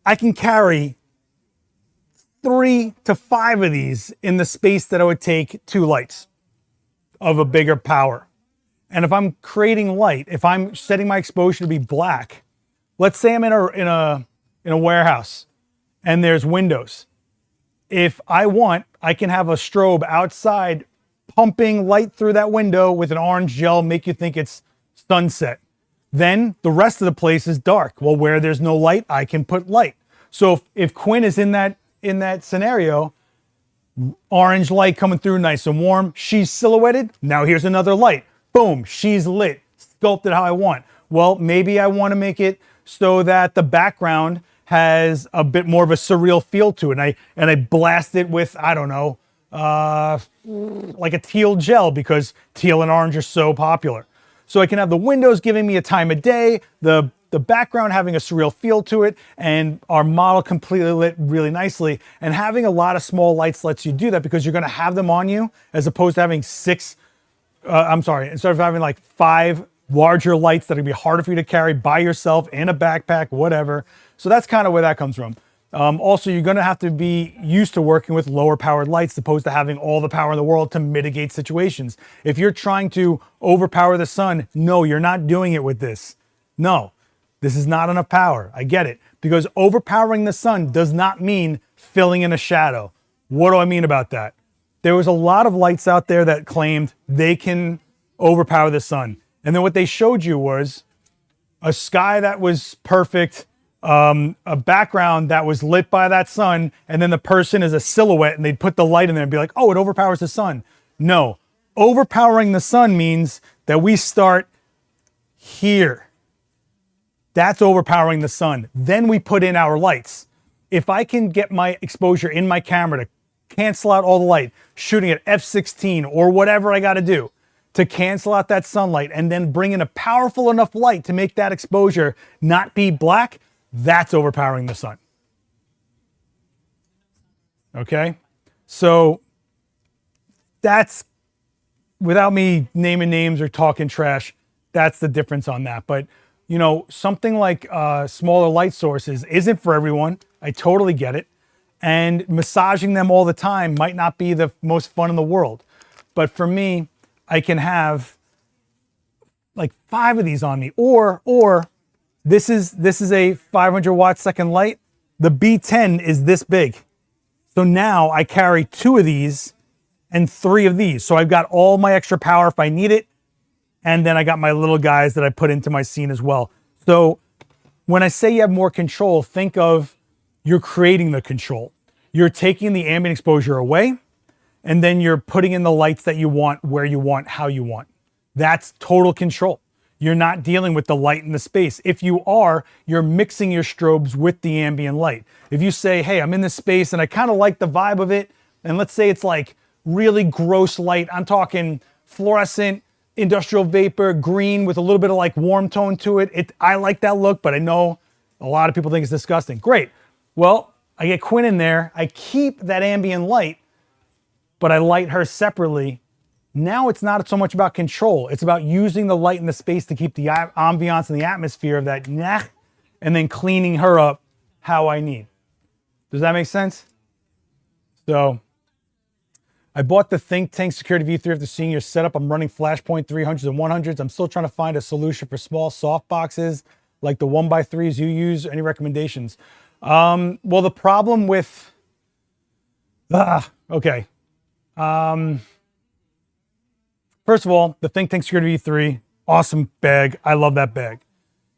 I can carry 3 to 5 of these in the space that I would take 2 lights of a bigger power. And if I'm creating light, if I'm setting my exposure to be black, let's say I'm in a warehouse and there's windows. If I want, I can have a strobe outside pumping light through that window with an orange gel, make you think it's sunset. Then the rest of the place is dark. Well, where there's no light, I can put light. So if Quinn is in that scenario, orange light coming through nice and warm, she's silhouetted. Now here's another light. Boom, she's lit, sculpted how I want. Well, maybe I want to make it so that the background has a bit more of a surreal feel to it. And I blast it with, I don't know, like a teal gel, because teal and orange are so popular. So I can have the windows giving me a time of day, the background having a surreal feel to it, and our model completely lit really nicely. And having a lot of small lights lets you do that, because you're going to have them on you, as opposed to having instead of having like 5 larger lights that are going to be harder for you to carry by yourself in a backpack, whatever. So that's kind of where that comes from. Also, you're going to have to be used to working with lower powered lights, as opposed to having all the power in the world to mitigate situations. If you're trying to overpower the sun, no, you're not doing it with this. No, this is not enough power. I get it. Because overpowering the sun does not mean filling in a shadow. What do I mean about that? There was a lot of lights out there that claimed they can overpower the sun. And then what they showed you was a sky that was perfect, a background that was lit by that sun, and then the person is a silhouette, and they'd put the light in there and be like, oh, it overpowers the sun. No, overpowering the sun means that we start here. That's overpowering the sun. Then we put in our lights. If I can get my exposure in my camera to cancel out all the light, shooting at f/16 or whatever I got to do to cancel out that sunlight, and then bring in a powerful enough light to make that exposure not be black, that's overpowering the sun. Okay? So that's, without me naming names or talking trash, that's the difference on that. But, you know, something like smaller light sources isn't for everyone. I totally get it. And massaging them all the time might not be the most fun in the world. But for me, I can have like 5 of these on me, or this is a 500 watt second light. The B10 is this big. So now I carry 2 of these and 3 of these. So I've got all my extra power if I need it. And then I got my little guys that I put into my scene as well. So when I say you have more control, think of you're creating the control. You're taking the ambient exposure away, and then you're putting in the lights that you want, where you want, how you want. That's total control. You're not dealing with the light in the space. If you are, you're mixing your strobes with the ambient light. If you say, hey, I'm in this space and I kind of like the vibe of it, and let's say it's like really gross light, I'm talking fluorescent, industrial vapor, green with a little bit of like warm tone to it. I like that look, but I know a lot of people think it's disgusting. Great. Well, I get Quinn in there, I keep that ambient light, but I light her separately. Now it's not so much about control. It's about using the light in the space to keep the ambiance and the atmosphere of that, and then cleaning her up how I need. Does that make sense? So I bought the Think Tank Security V3 after seeing your setup. I'm running Flashpoint 300s and 100s. I'm still trying to find a solution for small soft boxes like the 1x3s you use. Any recommendations? Well, the problem with... okay. First of all, the Think Tank Security V3, awesome bag. I love that bag.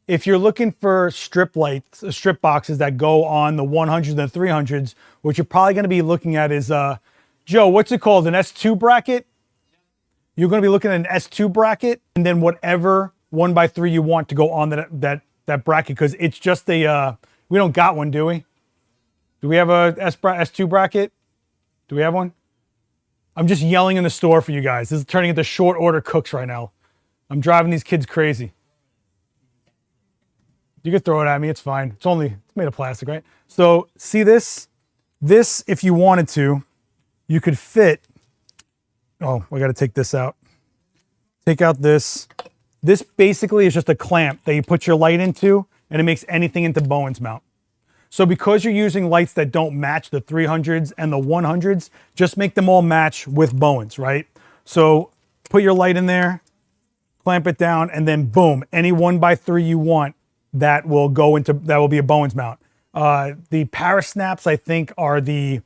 If you're looking for strip lights, strip boxes that go on the 100s and the 300s, what you're probably going to be looking at is, Joe, what's it called? An S2 bracket? You're going to be looking at an S2 bracket, and then whatever 1x3 you want to go on that bracket, because it's just a, we don't got one, do we? Do we have a S2 bracket? Do we have one? I'm just yelling in the store for you guys. This is turning into short order cooks right now. I'm driving these kids crazy. You could throw it at me, it's fine. It's made of plastic, right? So see this? This, if you wanted to, you could fit, oh, I gotta take this out. Take out this. This basically is just a clamp that you put your light into, and it makes anything into Bowen's mount. So because you're using lights that don't match the 300s and the 100s, just make them all match with Bowen's, right? So put your light in there, clamp it down, and then boom, any 1x3 you want, that will be a Bowen's mount. The Paris snaps, I think, are the,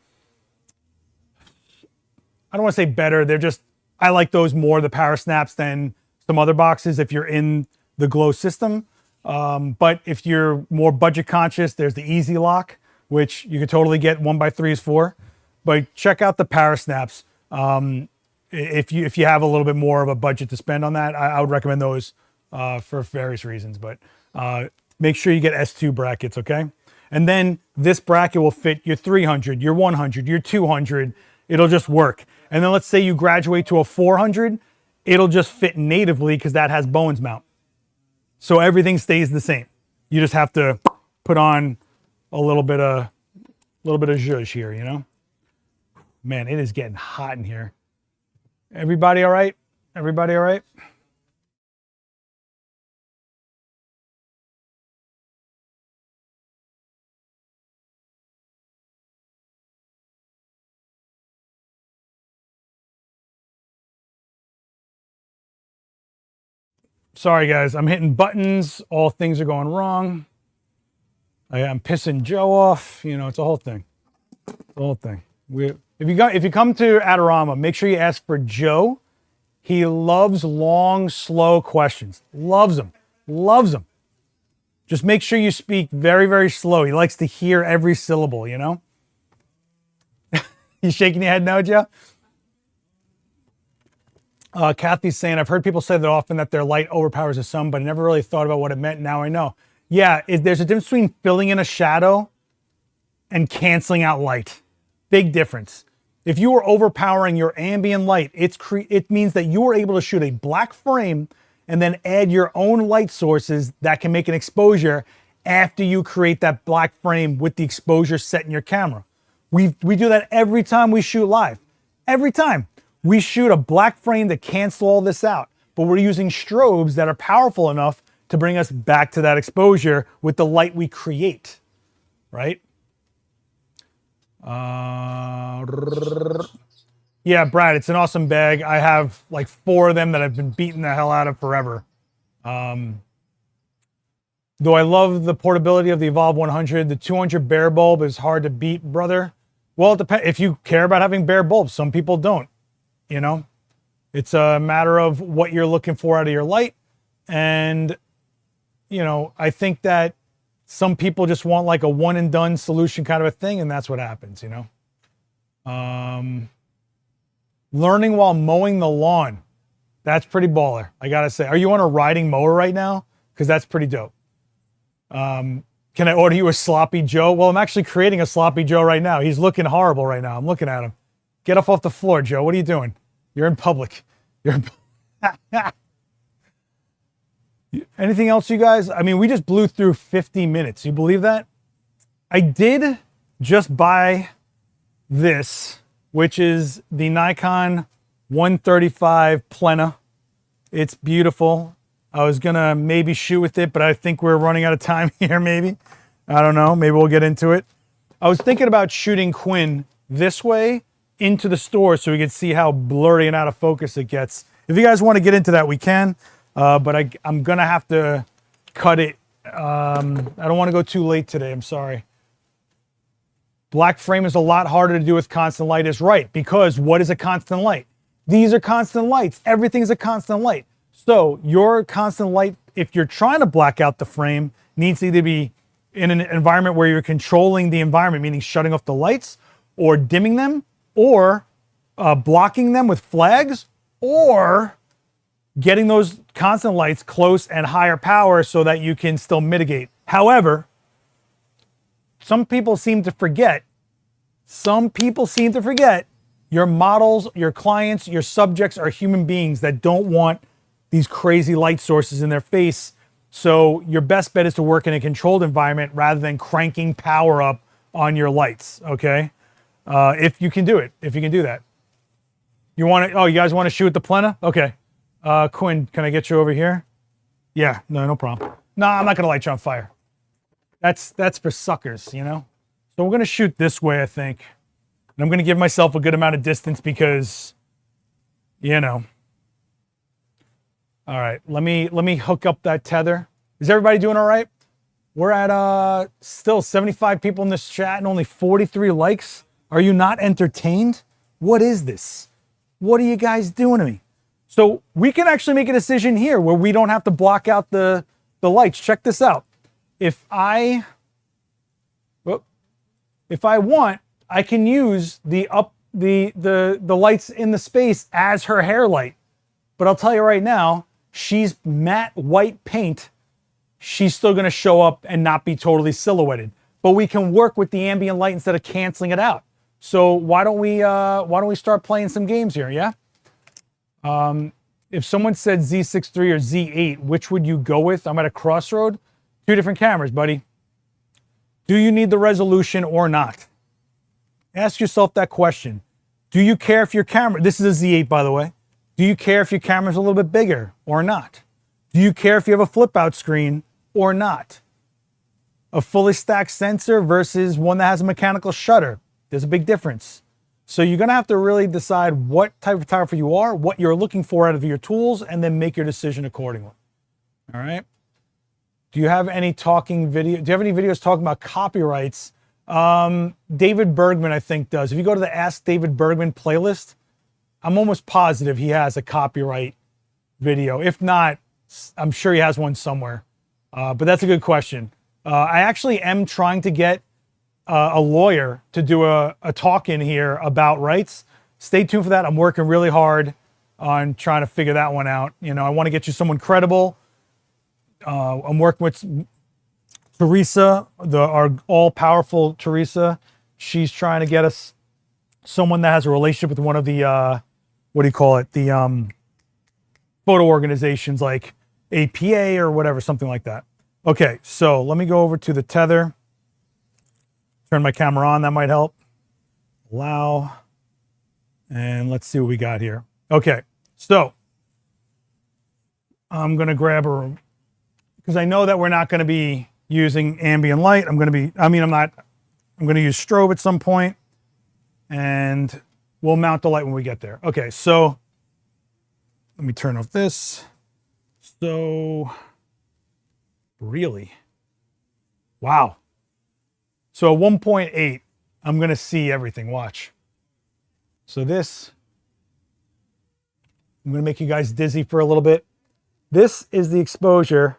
I don't want to say better, they're just, I like those more, the Paris snaps, than some other boxes if you're in the Glow system. But if you're more budget conscious, there's the Easy Lock, which you could totally get 1x3s for. But check out the Paris snaps. If you have a little bit more of a budget to spend on that, I would recommend those for various reasons, but make sure you get S2 brackets, okay? And then this bracket will fit your 300, your 100, your 200. It'll just work. And then let's say you graduate to a 400, it'll just fit natively because that has Bowens mount. So everything stays the same. You just have to put on a little bit of zhuzh here, you know? Man, it is getting hot in here. Everybody all right? Everybody all right? Sorry guys, I'm hitting buttons. All things are going wrong. I'm pissing Joe off. You know, it's a whole thing. It's a whole thing. If you come to Adorama, make sure you ask for Joe. He loves long, slow questions. Loves them. Loves them. Just make sure you speak very, very slow. He likes to hear every syllable, you know? You shaking your head no, Joe? Kathy's saying, I've heard people say that often that their light overpowers the sun, but I never really thought about what it meant. Now I know. Yeah, there's a difference between filling in a shadow and canceling out light. Big difference. If you are overpowering your ambient light, it means that you are able to shoot a black frame and then add your own light sources that can make an exposure after you create that black frame with the exposure set in your camera. We do that every time we shoot live. Every time. We shoot a black frame to cancel all this out, but we're using strobes that are powerful enough to bring us back to that exposure with the light we create, right? Yeah, Brad, it's an awesome bag. I have like 4 of them that I've been beating the hell out of forever. Though I love the portability of the Evolve 100, the 200 bare bulb is hard to beat, brother. Well, it depends. If you care about having bare bulbs, some people don't. You know, it's a matter of what you're looking for out of your light. And, you know, I think that some people just want like a one and done solution kind of a thing. And that's what happens, you know. Learning while mowing the lawn. That's pretty baller. I got to say, are you on a riding mower right now? Because that's pretty dope. Can I order you a sloppy Joe? Well, I'm actually creating a sloppy Joe right now. He's looking horrible right now. I'm looking at him. Get off the floor, Joe. What are you doing? You're in public. Anything else, you guys? I mean, we just blew through 50 minutes. You believe that? I did just buy this, which is the Nikon 135 Plena. It's beautiful. I was going to maybe shoot with it, but I think we're running out of time here, maybe. I don't know. Maybe we'll get into it. I was thinking about shooting Quinn this way into the store so we could see how blurry and out of focus it gets. If you guys want to get into that, we can, but I'm gonna have to cut it. I don't want to go too late today. I'm sorry. Black frame is a lot harder to do with constant light, is right, because what is a constant light? These are constant lights. Everything's a constant light. So your constant light, if you're trying to black out the frame, needs to either be in an environment where you're controlling the environment, meaning shutting off the lights or dimming them, or blocking them with flags, or getting those constant lights close and higher power so that you can still mitigate. However, some people seem to forget your models, your clients, your subjects are human beings that don't want these crazy light sources in their face. So your best bet is to work in a controlled environment rather than cranking power up on your lights, okay? If you can do it, if you can do that. You guys want to shoot the Plena? Okay. Quinn, can I get you over here? Yeah, no problem. No, I'm not going to light you on fire. That's for suckers, you know? So we're going to shoot this way, I think. And I'm going to give myself a good amount of distance because, you know. All right, let me hook up that tether. Is everybody doing all right? We're at still 75 people in this chat and only 43 likes. Are you not entertained? What is this? What are you guys doing to me? So we can actually make a decision here where we don't have to block out the lights. Check this out. If I want, I can use the lights in the space as her hair light. But I'll tell you right now, she's matte white paint, she's still going to show up and not be totally silhouetted. But we can work with the ambient light instead of canceling it out. So why don't we start playing some games here, yeah? If someone said Z6 III or Z8, which would you go with? I'm at a crossroad. Two different cameras, buddy. Do you need the resolution or not? Ask yourself that question. Do you care if your camera, this is a Z8 by the way, do you care if your camera's a little bit bigger or not? Do you care if you have a flip out screen or not? A fully stacked sensor versus one that has a mechanical shutter. There's a big difference. So you're gonna have to really decide what type of photographer you are, what you're looking for out of your tools, and then make your decision accordingly. All right? Do you have any talking video? Do you have any videos talking about copyrights? David Bergman, I think, does. If you go to the Ask David Bergman playlist, I'm almost positive he has a copyright video. If not, I'm sure he has one somewhere. But that's a good question. I actually am trying to get a lawyer to do a talk in here about rights. Stay tuned for that. I'm working really hard on trying to figure that one out. You know, I want to get you someone credible. I'm working with Teresa, our all-powerful Teresa. She's trying to get us someone that has a relationship with one of the, what do you call it? The photo organizations like APA or whatever, something like that. Okay, so let me go over to the tether. Turn my camera on, that might help. Allow. And let's see what we got here. Okay, so I'm gonna grab a, because I know that we're not gonna be using ambient light. I'm gonna use strobe at some point, and we'll mount the light when we get there. Okay, so let me turn off this. So, really? Wow. So at 1.8, I'm gonna see everything, watch. So this, I'm gonna make you guys dizzy for a little bit. This is the exposure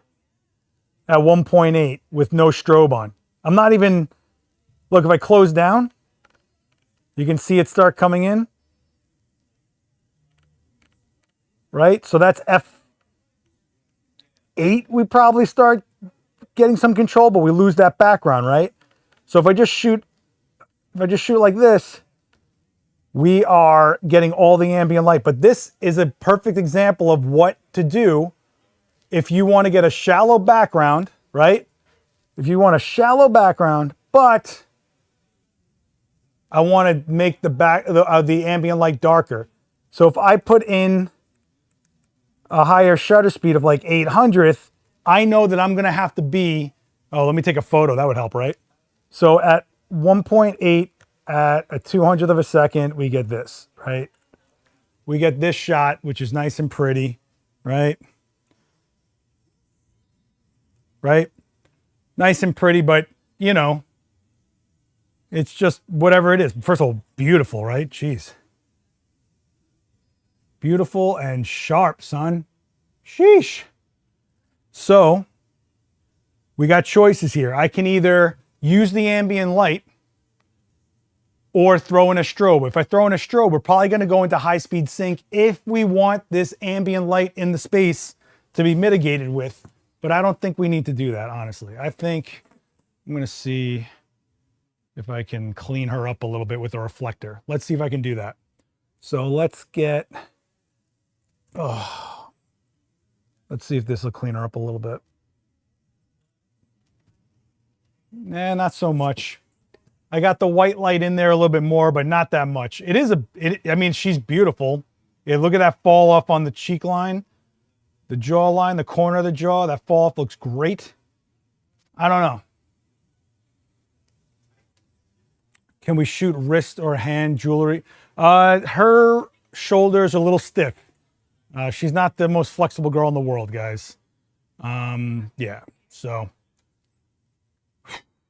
at 1.8 with no strobe on. I'm not even, look, if I close down, you can see it start coming in. Right? So that's F8, we probably start getting some control, but we lose that background, right? So if I just shoot like this, we are getting all the ambient light. But this is a perfect example of what to do if you want to get a shallow background, right? If you want a shallow background, but I want to make the ambient light darker. So if I put in a higher shutter speed of like 800th, I know that I'm going to have to be, oh, let me take a photo. That would help, right? So at 1.8 at a 200th of a second, we get this, right? We get this shot, which is nice and pretty, right? Right? Nice and pretty, but you know, it's just whatever it is. First of all, beautiful, right? Jeez. Beautiful and sharp, son. Sheesh. So we got choices here. I can either use the ambient light or throw in a strobe. If I throw in a strobe, we're probably going to go into high-speed sync if we want this ambient light in the space to be mitigated with. But I don't think we need to do that, honestly. I think I'm going to see if I can clean her up a little bit with a reflector. Let's see if I can do that. So let's get, let's see if this will clean her up a little bit. Nah, not so much. I got the white light in there a little bit more, but not that much. It is I mean, she's beautiful. Yeah, look at that fall off on the cheek line, the jaw line, the corner of the jaw. That fall off looks great. I don't know. Can we shoot wrist or hand jewelry? Her shoulders are a little stiff. She's not the most flexible girl in the world, guys. Yeah, so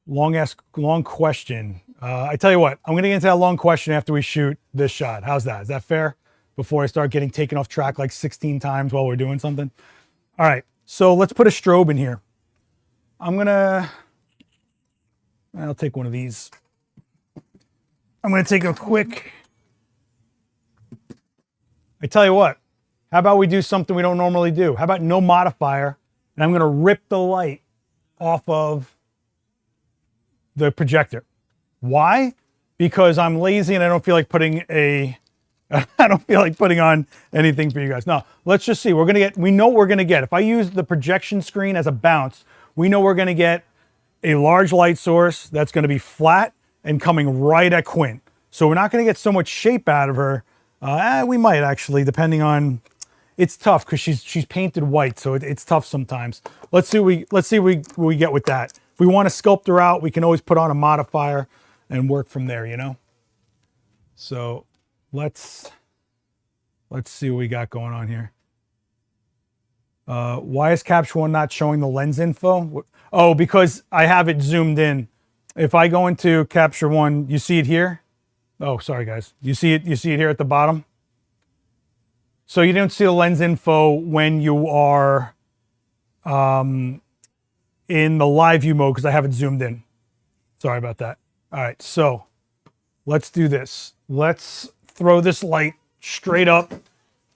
long question. I tell you what, I'm gonna get into that long question after we shoot this shot. How's that? Is that fair? Before I start getting taken off track like 16 times while we're doing something. All right, so let's put a strobe in here. I'll take one of these. I tell you what, How about we do something we don't normally do? How about no modifier? And I'm going to rip the light off of the projector. Why? Because I'm lazy and I don't feel like putting I don't feel like putting on anything for you guys. No, let's just see. We know what we're going to get. If I use the projection screen as a bounce, we know we're going to get a large light source that's going to be flat and coming right at Quinn. So we're not going to get so much shape out of her. We might actually, depending on, it's tough because she's painted white, so it's tough sometimes. Let's see what we get with that. If we want to sculpt her out, we can always put on a modifier and work from there, you know? So let's see what we got going on here. Why is Capture One not showing the lens info? Oh, because I have it zoomed in. If I go into Capture One, you see it here? Oh, sorry guys. You see it here at the bottom? So you don't see the lens info when you are in the live view mode because I have it zoomed in. Sorry about that. All right, so let's do this. Let's throw this light straight up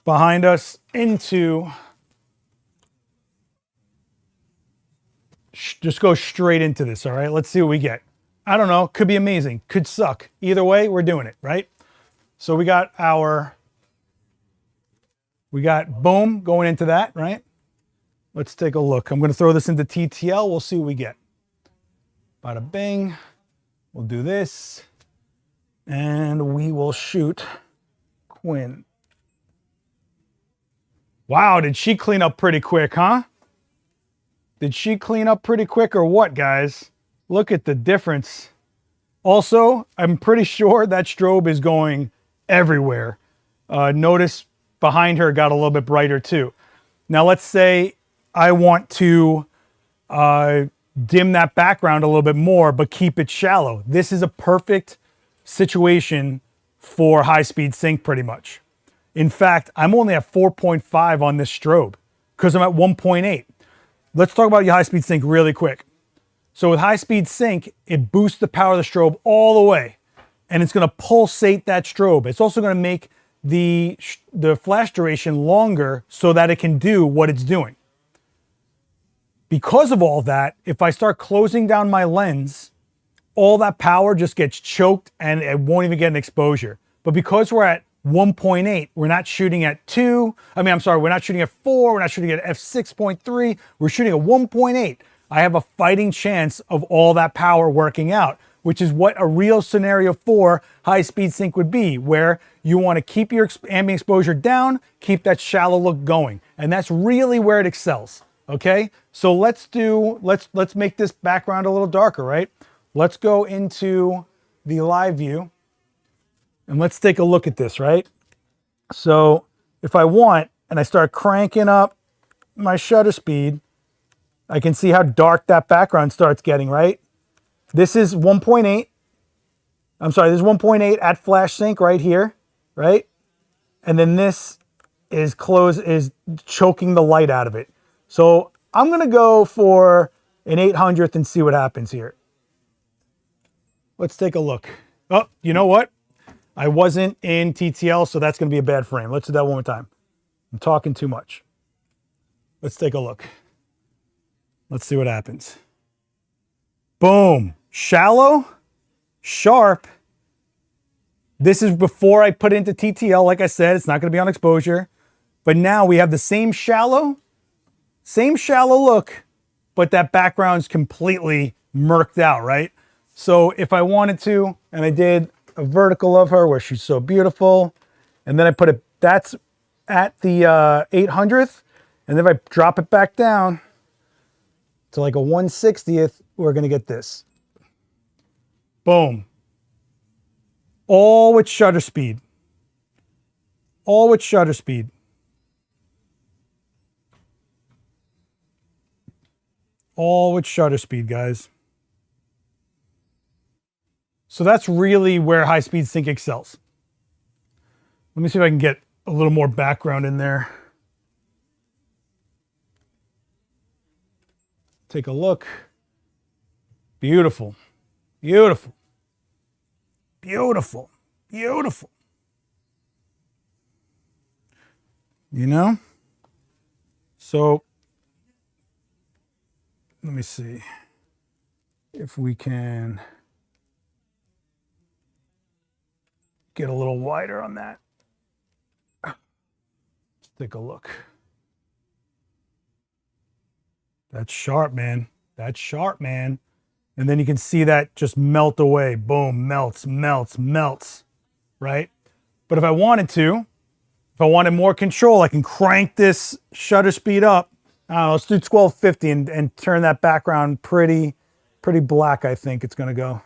behind us into, just go straight into this, all right? Let's see what we get. I don't know, could be amazing, could suck. Either way, we're doing it, right? So we got boom going into that, right? Let's take a look. I'm gonna throw this into TTL, we'll see what we get. Bada bing, we'll do this, and we will shoot Quinn. Wow, did she clean up pretty quick, huh? Did she clean up pretty quick or what, guys? Look at the difference. Also, I'm pretty sure that strobe is going everywhere. Notice behind her got a little bit brighter too. Now let's say I want to dim that background a little bit more, but keep it shallow. This is a perfect situation for high-speed sync pretty much. In fact, I'm only at 4.5 on this strobe because I'm at 1.8. Let's talk about your high-speed sync really quick. So with high-speed sync, it boosts the power of the strobe all the way, and it's going to pulsate that strobe. It's also going to make the flash duration longer so that it can do what it's doing. Because of all that, if I start closing down my lens, all that power just gets choked and it won't even get an exposure. But because we're at 1.8, we're not shooting at 2. We're not shooting at 4. We're not shooting at f6.3. We're shooting at 1.8. I have a fighting chance of all that power working out, which is what a real scenario for high-speed sync would be, where you want to keep your ambient exposure down, keep that shallow look going. And that's really where it excels, okay? So let's make this background a little darker, right? Let's go into the live view and let's take a look at this, right? So if I want, and I start cranking up my shutter speed, I can see how dark that background starts getting, right? This is 1.8. I'm sorry, this is 1.8 at flash sync right here, right? And then this is choking the light out of it. So I'm gonna go for an 800th and see what happens here. Let's take a look. Oh, you know what? I wasn't in TTL, so that's gonna be a bad frame. Let's do that one more time. I'm talking too much. Let's take a look. Let's see what happens. Boom. Shallow, sharp. This is before I put it into TTL. Like I said, it's not going to be on exposure. But now we have the same shallow look, but that background's completely murked out, right? So if I wanted to, and I did a vertical of her where she's so beautiful, and then I put it, that's at the 800th, and then if I drop it back down to like a 1/60th, we're going to get this. Boom. All with shutter speed. All with shutter speed. All with shutter speed, guys. So that's really where high-speed sync excels. Let me see if I can get a little more background in there. Take a look. Beautiful. Beautiful. Beautiful. Beautiful. you know? So let me see if we can get a little wider on that. Let's take a look. That's sharp, man. That's sharp, man. And then you can see that just melt away. Boom, melts, melts, melts, right? But if I wanted to, if I wanted more control, I can crank this shutter speed up. I don't know, let's do 1250 and turn that background pretty black, I think it's gonna go.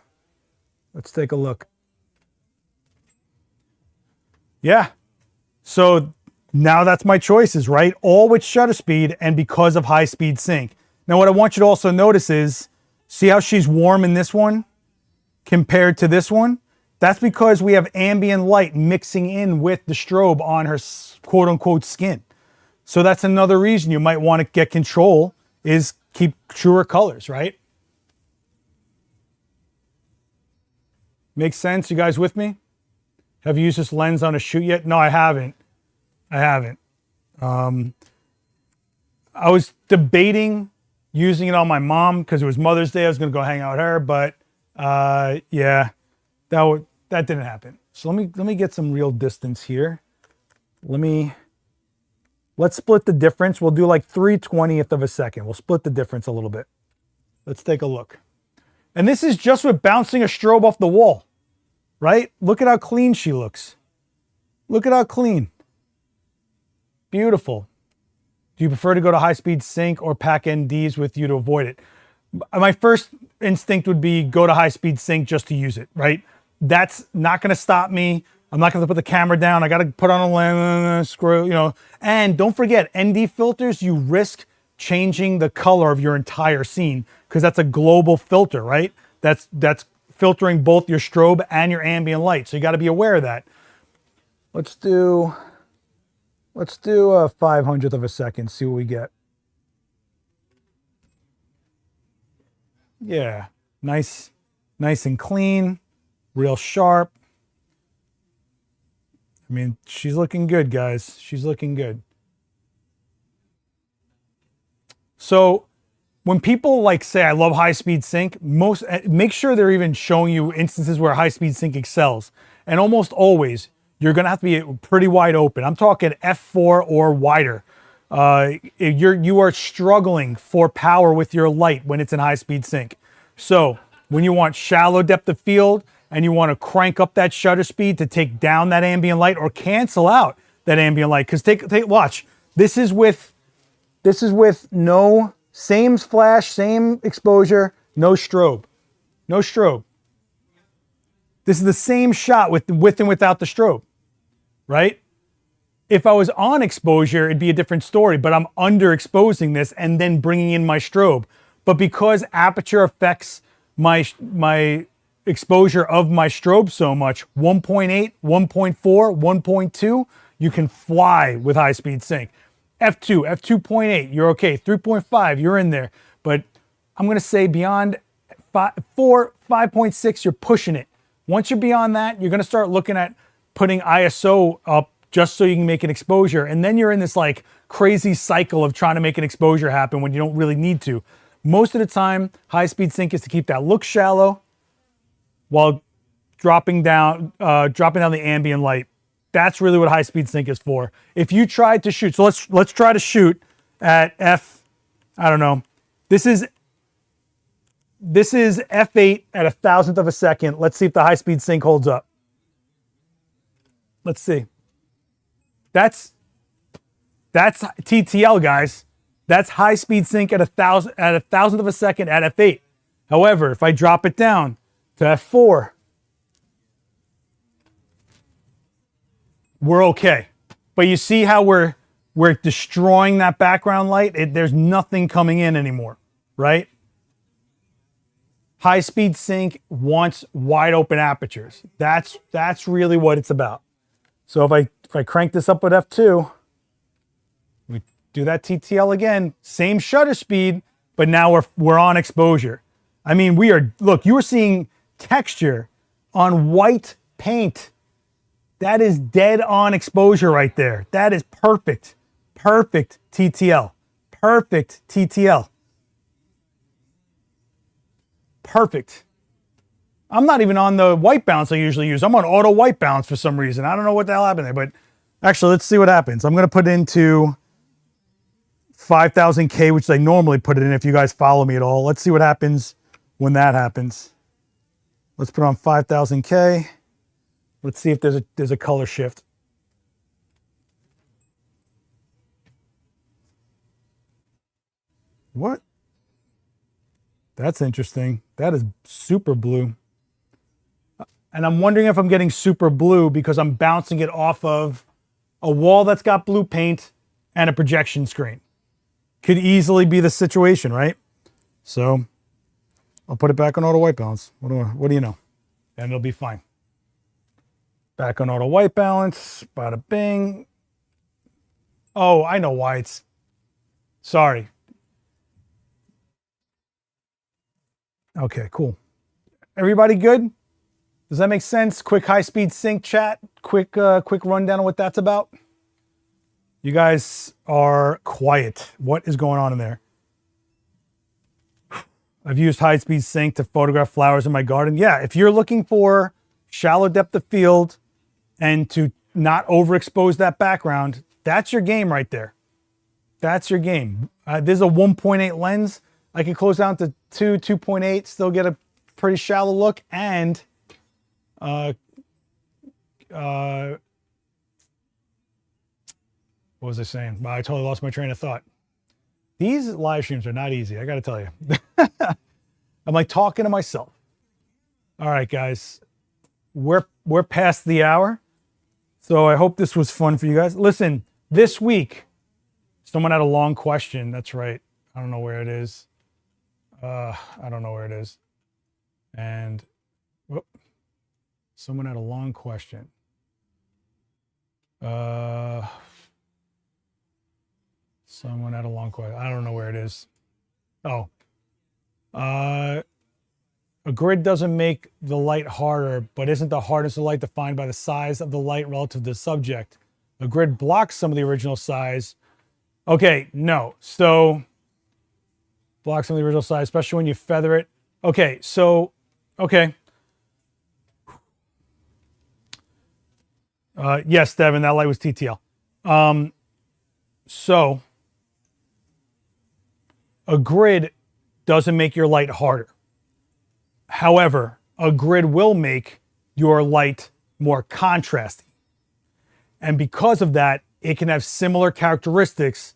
Let's take a look. Yeah, so now that's my choices, right? All with shutter speed and because of high speed sync. Now what I want you to also notice is, see how she's warm in this one compared to this one? That's because we have ambient light mixing in with the strobe on her quote unquote skin. So that's another reason you might want to get control, is keep truer colors, right? Makes sense? You guys with me? Have you used this lens on a shoot yet? No, I haven't. I haven't. I was debating using it on my mom because it was Mother's Day. I was going to go hang out with her, but yeah, that didn't happen. So let me get some real distance here. Let's split the difference. We'll do like 3/20th of a second. We'll split the difference a little bit. Let's take a look. And this is just with bouncing a strobe off the wall, right? Look at how clean she looks. Look at how clean. Beautiful. Do you prefer to go to high-speed sync or pack NDs with you to avoid it? My first instinct would be go to high-speed sync just to use it, right? That's not going to stop me. I'm not going to put the camera down. I got to put on a lens, screw, you know. And don't forget, ND filters, you risk changing the color of your entire scene because that's a global filter, right? That's filtering both your strobe and your ambient light. So you got to be aware of that. Let's do a 500th of a second, see what we get. Yeah, nice and clean, real sharp. I mean, she's looking good, guys. She's looking good. So when people like say, I love high speed sync, make sure they're even showing you instances where high speed sync excels. And almost always, you're gonna have to be pretty wide open. I'm talking f4 or wider. You are struggling for power with your light when it's in high speed sync. So when you want shallow depth of field and you want to crank up that shutter speed to take down that ambient light or cancel out that ambient light, because watch. This is with no same flash, same exposure, no strobe. No strobe. This is the same shot with and without the strobe, right? If I was on exposure, it'd be a different story, but I'm underexposing this and then bringing in my strobe. But because aperture affects my exposure of my strobe so much, 1.8, 1.4, 1.2, you can fly with high speed sync. F2, F2.8, you're okay. 3.5, you're in there. But I'm gonna say beyond 5.6, you're pushing it. Once you're beyond that, you're gonna start looking at putting ISO up just so you can make an exposure. And then you're in this like crazy cycle of trying to make an exposure happen when you don't really need to. Most of the time, high speed sync is to keep that look shallow while dropping down the ambient light. That's really what high speed sync is for. If you tried to shoot, so let's try to shoot at I don't know. This is f8 at 1,000th of a second. Let's see if the high speed sync holds up. Let's see. That's TTL, guys. That's high speed sync at 1,000th of a second at f8. However, if I drop it down to f4, we're okay. But you see how we're destroying that background light? There's nothing coming in anymore, right? High speed sync wants wide open apertures. That's really what it's about. So if I crank this up with f2, we do that TTL again, same shutter speed, but now we're on exposure. I mean, look, you are seeing texture on white paint. That is dead on exposure right there. That is perfect. Perfect TTL. Perfect TTL. Perfect. I'm not even on the white balance I usually use. I'm on auto white balance for some reason. I don't know what the hell happened there, but actually, let's see what happens. I'm going to put it into 5000K, which I normally put it in if you guys follow me at all. Let's see what happens when that happens. Let's put on 5000K. Let's see if there's a color shift. What? That's interesting. That is super blue. And I'm wondering if I'm getting super blue because I'm bouncing it off of a wall that's got blue paint and a projection screen. Could easily be the situation, right? So I'll put it back on auto white balance. What do you know? And it'll be fine. Back on auto white balance. Bada bing. Oh, I know why it's... Sorry. Okay, cool. Everybody good? Does that make sense? Quick high-speed sync chat. Quick rundown of what that's about. You guys are quiet. What is going on in there? I've used high-speed sync to photograph flowers in my garden. Yeah, if you're looking for shallow depth of field and to not overexpose that background, that's your game right there. That's your game. This is a 1.8 lens. I can close down to 2.8, still get a pretty shallow look, and what was I saying? Well, I totally lost my train of thought. These live streams are not easy, I gotta tell you. I'm like talking to myself. All right, guys, we're past the hour, so I hope this was fun for you guys. Listen, this week, someone had a long question. That's right. I don't know where it is. I don't know where it is. And whoop, someone had a long question. Someone had a long question. I don't know where it is. Oh. A grid doesn't make the light harder, but isn't the hardness of light defined by the size of the light relative to the subject? A grid blocks some of the original size. Okay, no. So, blocks some of the original size, especially when you feather it. Okay, so, okay. Yes, Devin, that light was TTL. So, a grid doesn't make your light harder. However, a grid will make your light more contrasty. And because of that, it can have similar characteristics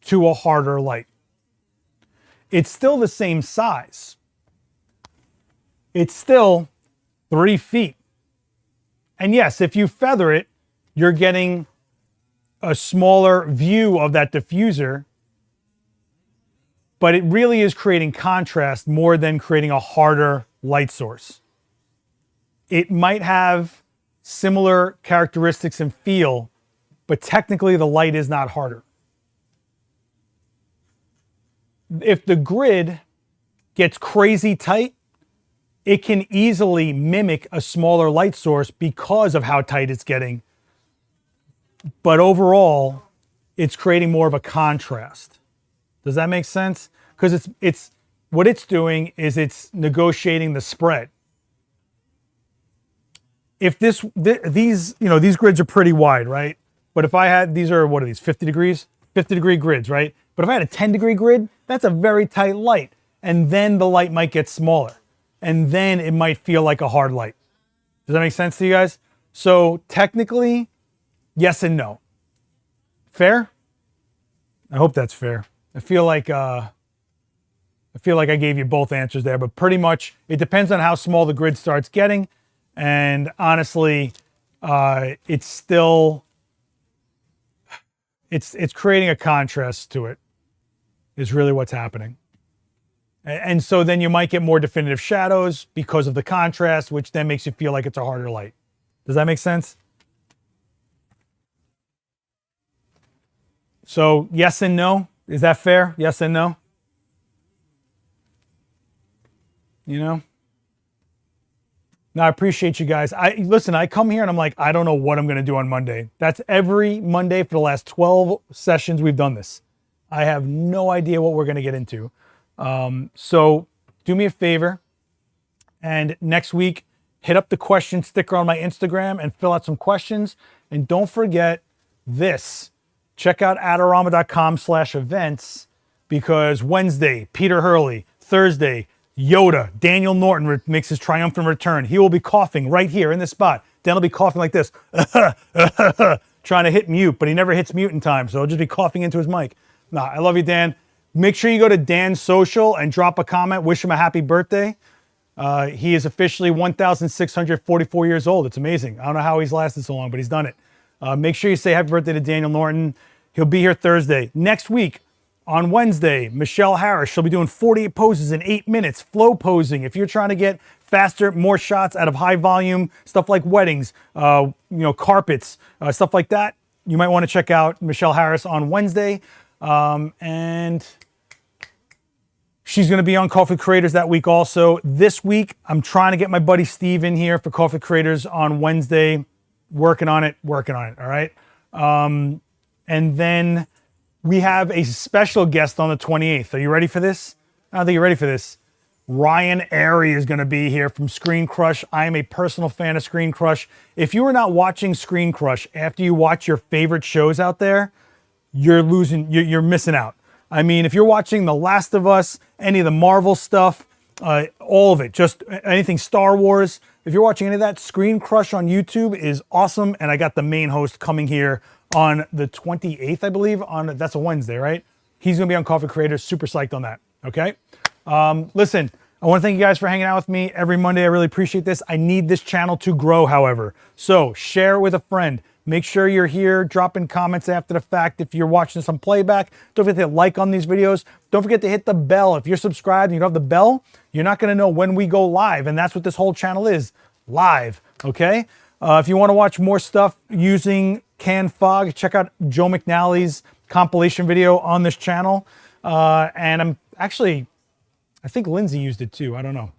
to a harder light. It's still the same size. It's still 3 feet. And yes, if you feather it, you're getting a smaller view of that diffuser, but it really is creating contrast more than creating a harder light source. It might have similar characteristics and feel, but technically the light is not harder. If the grid gets crazy tight, it can easily mimic a smaller light source because of how tight it's getting. But overall, it's creating more of a contrast. Does that make sense? Because it's what it's doing is it's negotiating the spread. If these grids are pretty wide, right? But if I had, these are, what are these, 50 degrees? 50 degree grids, right? But if I had a 10 degree grid, that's a very tight light. And then the light might get smaller. And then it might feel like a hard light. Does that make sense to you guys? So technically, yes and no. Fair? I hope that's fair. I feel like I gave you both answers there, but pretty much it depends on how small the grid starts getting. And honestly, it's still, it's creating a contrast to it, is really what's happening. And so then you might get more definitive shadows because of the contrast, which then makes you feel like it's a harder light. Does that make sense? So yes and no. Is that fair? Yes and no? You know? No, I appreciate you guys. Listen, I come here and I'm like, I don't know what I'm going to do on Monday. That's every Monday for the last 12 sessions we've done this. I have no idea what we're going to get into. So do me a favor. And next week, hit up the question sticker on my Instagram and fill out some questions. And don't forget this. Check out adorama.com/events because Wednesday, Peter Hurley. Thursday, Yoda. Daniel Norton makes his triumphant return. He will be coughing right here in this spot. Dan will be coughing like this. Trying to hit mute, but he never hits mute in time. So he'll just be coughing into his mic. Nah, I love you, Dan. Make sure you go to Dan's social and drop a comment. Wish him a happy birthday. He is officially 1,644 years old. It's amazing. I don't know how he's lasted so long, but he's done it. Make sure you say happy birthday to Daniel Norton. He'll be here Thursday. Next week, on Wednesday, Michelle Harris. She'll be doing 48 poses in 8 minutes, flow posing. If you're trying to get faster, more shots out of high volume, stuff like weddings, carpets, stuff like that, you might want to check out Michelle Harris on Wednesday. And she's going to be on Coffee Creators that week also. This week, I'm trying to get my buddy Steve in here for Coffee Creators on Wednesday. Working on it, all right? And then we have a special guest on the 28th. Are you ready for this? I don't think you're ready for this. Ryan Airy is going to be here from Screen Crush. I am a personal fan of Screen Crush. If you are not watching Screen Crush after you watch your favorite shows out there, you're missing out. I mean, if you're watching The Last of Us, any of the Marvel stuff, all of it, just anything Star Wars, if you're watching any of that, Screen Crush on YouTube is awesome. And I got the main host coming here on the 28th, I believe. That's a Wednesday, right? He's going to be on Coffee Creators. Super psyched on that, okay? Listen, I want to thank you guys for hanging out with me every Monday. I really appreciate this. I need this channel to grow, however. So share it with a friend. Make sure you're here dropping comments after the fact. If you're watching this on playback, don't forget to hit like on these videos. Don't forget to hit the bell. If you're subscribed and you don't have the bell, you're not going to know when we go live. And that's what this whole channel is, live, okay? If you want to watch more stuff using CanFog, check out Joe McNally's compilation video on this channel. And I think Lindsay used it too. I don't know.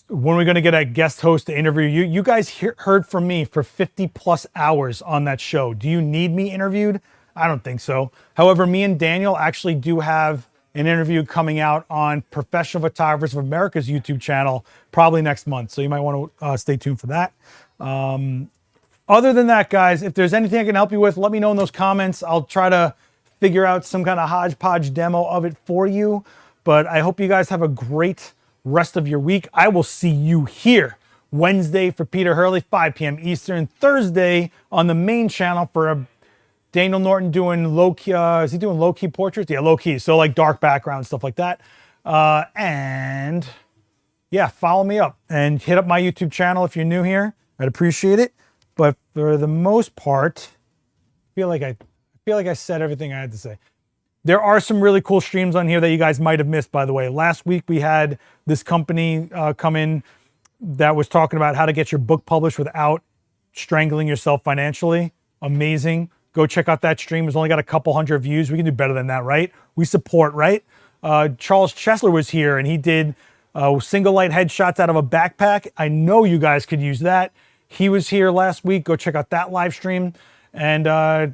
When we're going to get a guest host to interview you. You guys heard from me for 50 plus hours on that show. Do you need me interviewed? I don't think so. However, me and Daniel actually do have an interview coming out on Professional Photographers of America's YouTube channel probably next month. So you might want to stay tuned for that. Other than that, guys, if there's anything I can help you with, let me know in those comments. I'll try to figure out some kind of hodgepodge demo of it for you. But I hope you guys have a great rest of your week. I will see you here Wednesday for Peter Hurley, 5 p.m. Eastern. Thursday on the main channel for Daniel Norton doing low-key. Is he doing low-key portraits? Yeah, low-key. So like dark background, stuff like that. And yeah, follow me up and hit up my YouTube channel if you're new here. I'd appreciate it. But for the most part, I feel like I said everything I had to say. There are some really cool streams on here that you guys might have missed, by the way. Last week, we had this company come in that was talking about how to get your book published without strangling yourself financially. Amazing. Go check out that stream. It's only got a couple hundred views. We can do better than that, right? We support, right? Charles Chesler was here, and he did single light headshots out of a backpack. I know you guys could use that. He was here last week. Go check out that live stream. And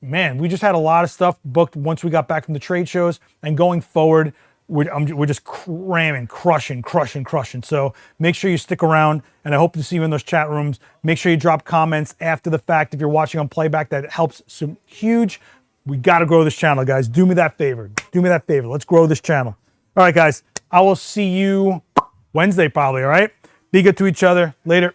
man, we just had a lot of stuff booked once we got back from the trade shows. And going forward, we're just cramming, crushing. So make sure you stick around, and I hope to see you in those chat rooms. Make sure you drop comments after the fact if you're watching on playback. That helps some huge. We got to grow this channel, guys. Do me that favor. Let's grow this channel. All right, guys. I will see you Wednesday probably, all right? Be good to each other. Later.